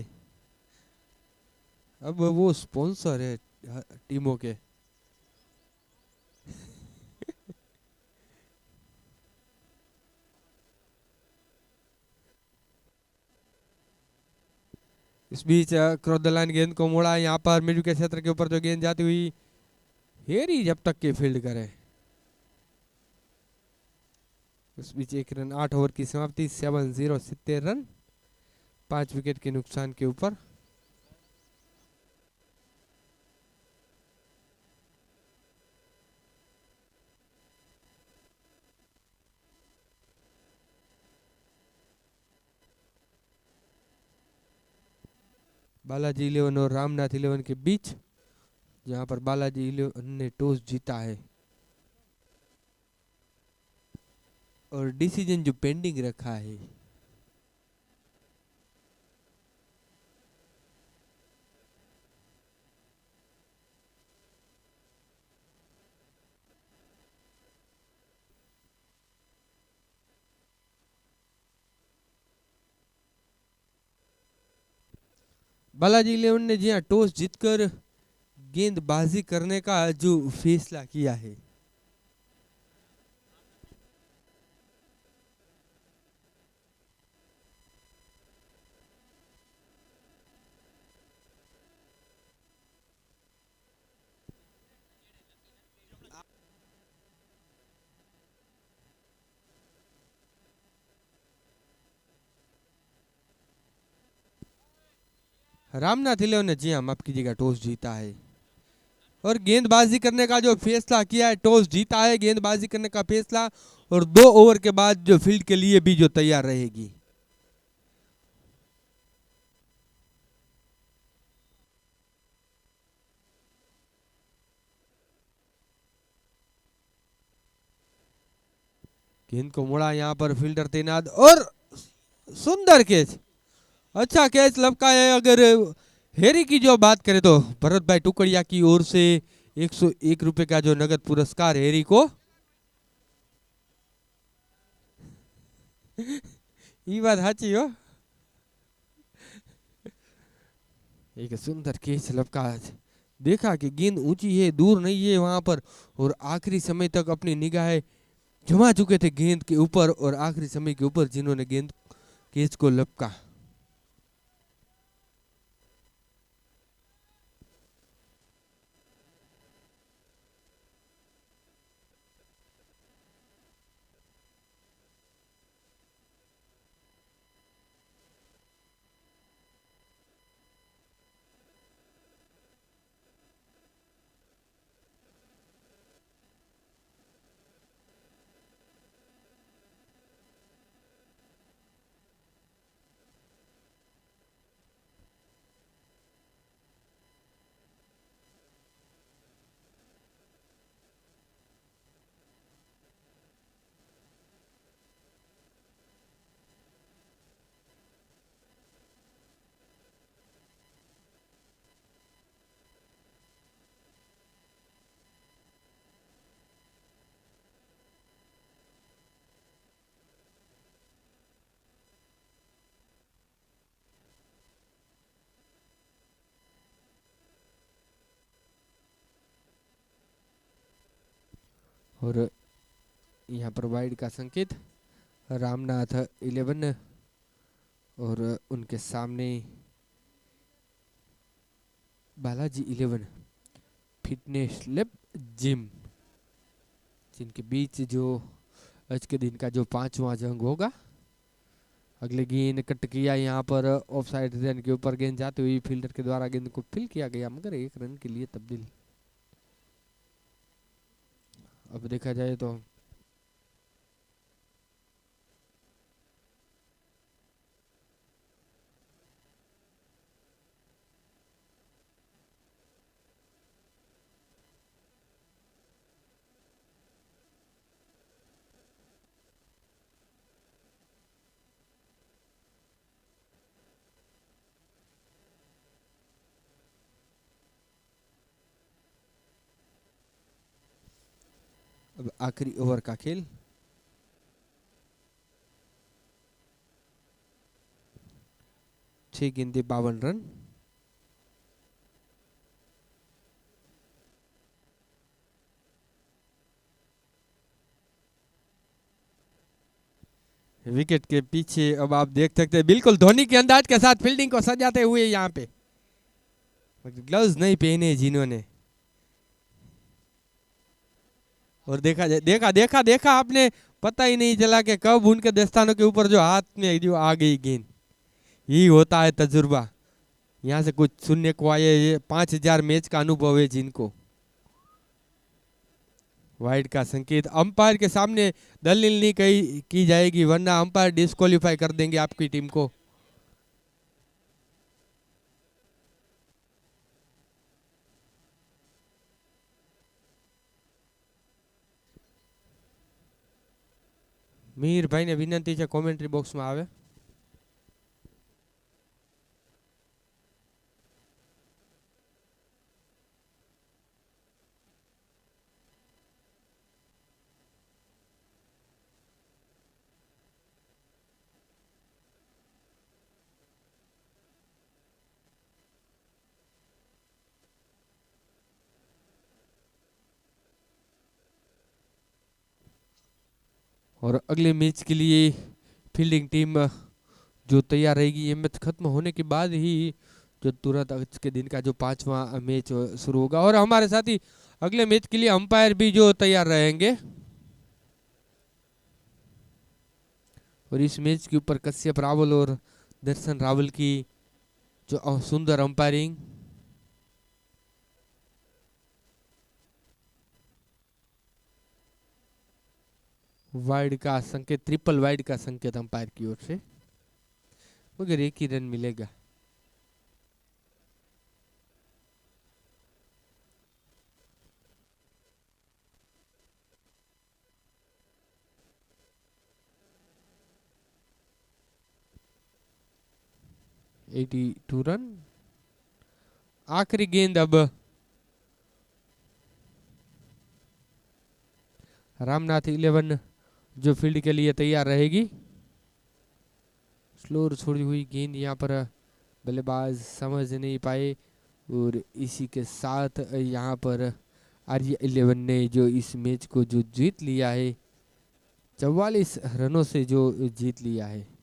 अब वो स्पॉन्सर है टीमों के। इस बीच क्रॉस द लाइन गेंद को मोड़ा, यहाँ पर मिड के क्षेत्र के ऊपर जो गेंद जाती हुई हेरी जब तक के फील्ड करे। इस बीच 1 रन 8 ओवर की समाप्ति, 7-0 70 रन 5 विकेट के नुकसान के ऊपर। बालाजी 11 और रामनाथ 11 के बीच जहां पर बालाजी इलेवन ने टॉस जीता है और डिसीजन जो पेंडिंग रखा है। बालाजी इलेवन ने जी हाँ टॉस जीतकर गेंदबाजी करने का जो फैसला किया है। रामनाथ इलेवन ने जी हाँ माफ कीजिएगा टॉस जीता है और गेंदबाजी करने का जो फैसला किया है, टॉस जीता है, गेंदबाजी करने का फैसला और 2 ओवर के बाद जो फील्ड के लिए भी जो तैयार रहेगी। गेंद को मुड़ा यहाँ पर फील्डर तैनात और सुंदर कैच, अच्छा कैच लपका है। अगर हैरी की जो बात करें तो भरत भाई टुकड़िया की ओर से 101 रुपए का जो नगद पुरस्कार हैरी को। ये बात साची हो, एक सुंदर कैच लपका, देखा कि गेंद ऊंची है, दूर नहीं है वहां पर और आखिरी समय तक अपनी निगाहें जमा चुके थे गेंद के ऊपर और आखिरी समय के ऊपर जिन्होंने गेंद कैच को लपका। और यहाँ पर वाइड का संकेत रामनाथ इलेवन और उनके सामने Balaji eleven fitness lab gym, जिनके बीच जो आज के दिन का जो 5वां जंग होगा। अगले गेंद कट किया यहाँ पर ऑफ साइड रन के ऊपर, गेंद जाते हुए फील्डर के द्वारा गेंद को फिल किया गया मगर 1 रन के लिए तब्दील। अब देखा जाए तो अब आखिरी ओवर का खेल। छह गेंदे 52 रन। विकेट के पीछे अब आप देख सकते हैं बिल्कुल धोनी के अंदाज के साथ फील्डिंग को सजाते हुए यहाँ पे ग्लव्स नहीं पहने जिन्होंने, और देखा देखा देखा देखा आपने, पता ही नहीं चला कि कब उनके दस्तानों के ऊपर जो हाथ में जो आ गई गेंद। यही होता है तजुर्बा, यहाँ से कुछ सुनने को आए, ये 5000 मैच का अनुभव है जिनको। वाइड का संकेत, अंपायर के सामने दलील नहीं की जाएगी वरना अंपायर डिस्क्वालीफाई कर देंगे आपकी टीम को। મીરભાઈને વિનંતી છે કોમેન્ટ્રી બોક્સમાં આવે. और अगले मैच के लिए फील्डिंग टीम जो तैयार रहेगी, ये मैच खत्म होने के बाद ही जो तुरंत आज के दिन का जो 5वां मैच शुरू होगा. और हमारे साथ ही अगले मैच के लिए अंपायर भी जो तैयार रहेंगे. और इस मैच के ऊपर कश्यप रावल और दर्शन रावल की जो सुंदर अंपायरिंग. वाइड का संकेत, ट्रिपल वाइड का संकेत अंपायर की ओर से, मगर एक ही रन मिलेगा. (82 रन. आखिरी गेंद अब रामनाथ 11 जो फील्ड के लिए तैयार रहेगी. स्लोर छोड़ी हुई गेंद यहाँ पर बल्लेबाज समझ नहीं पाए और इसी के साथ यहाँ पर आर्य 11 ने जो इस मैच को जो जीत लिया है, 44 रनों से जो जीत लिया है.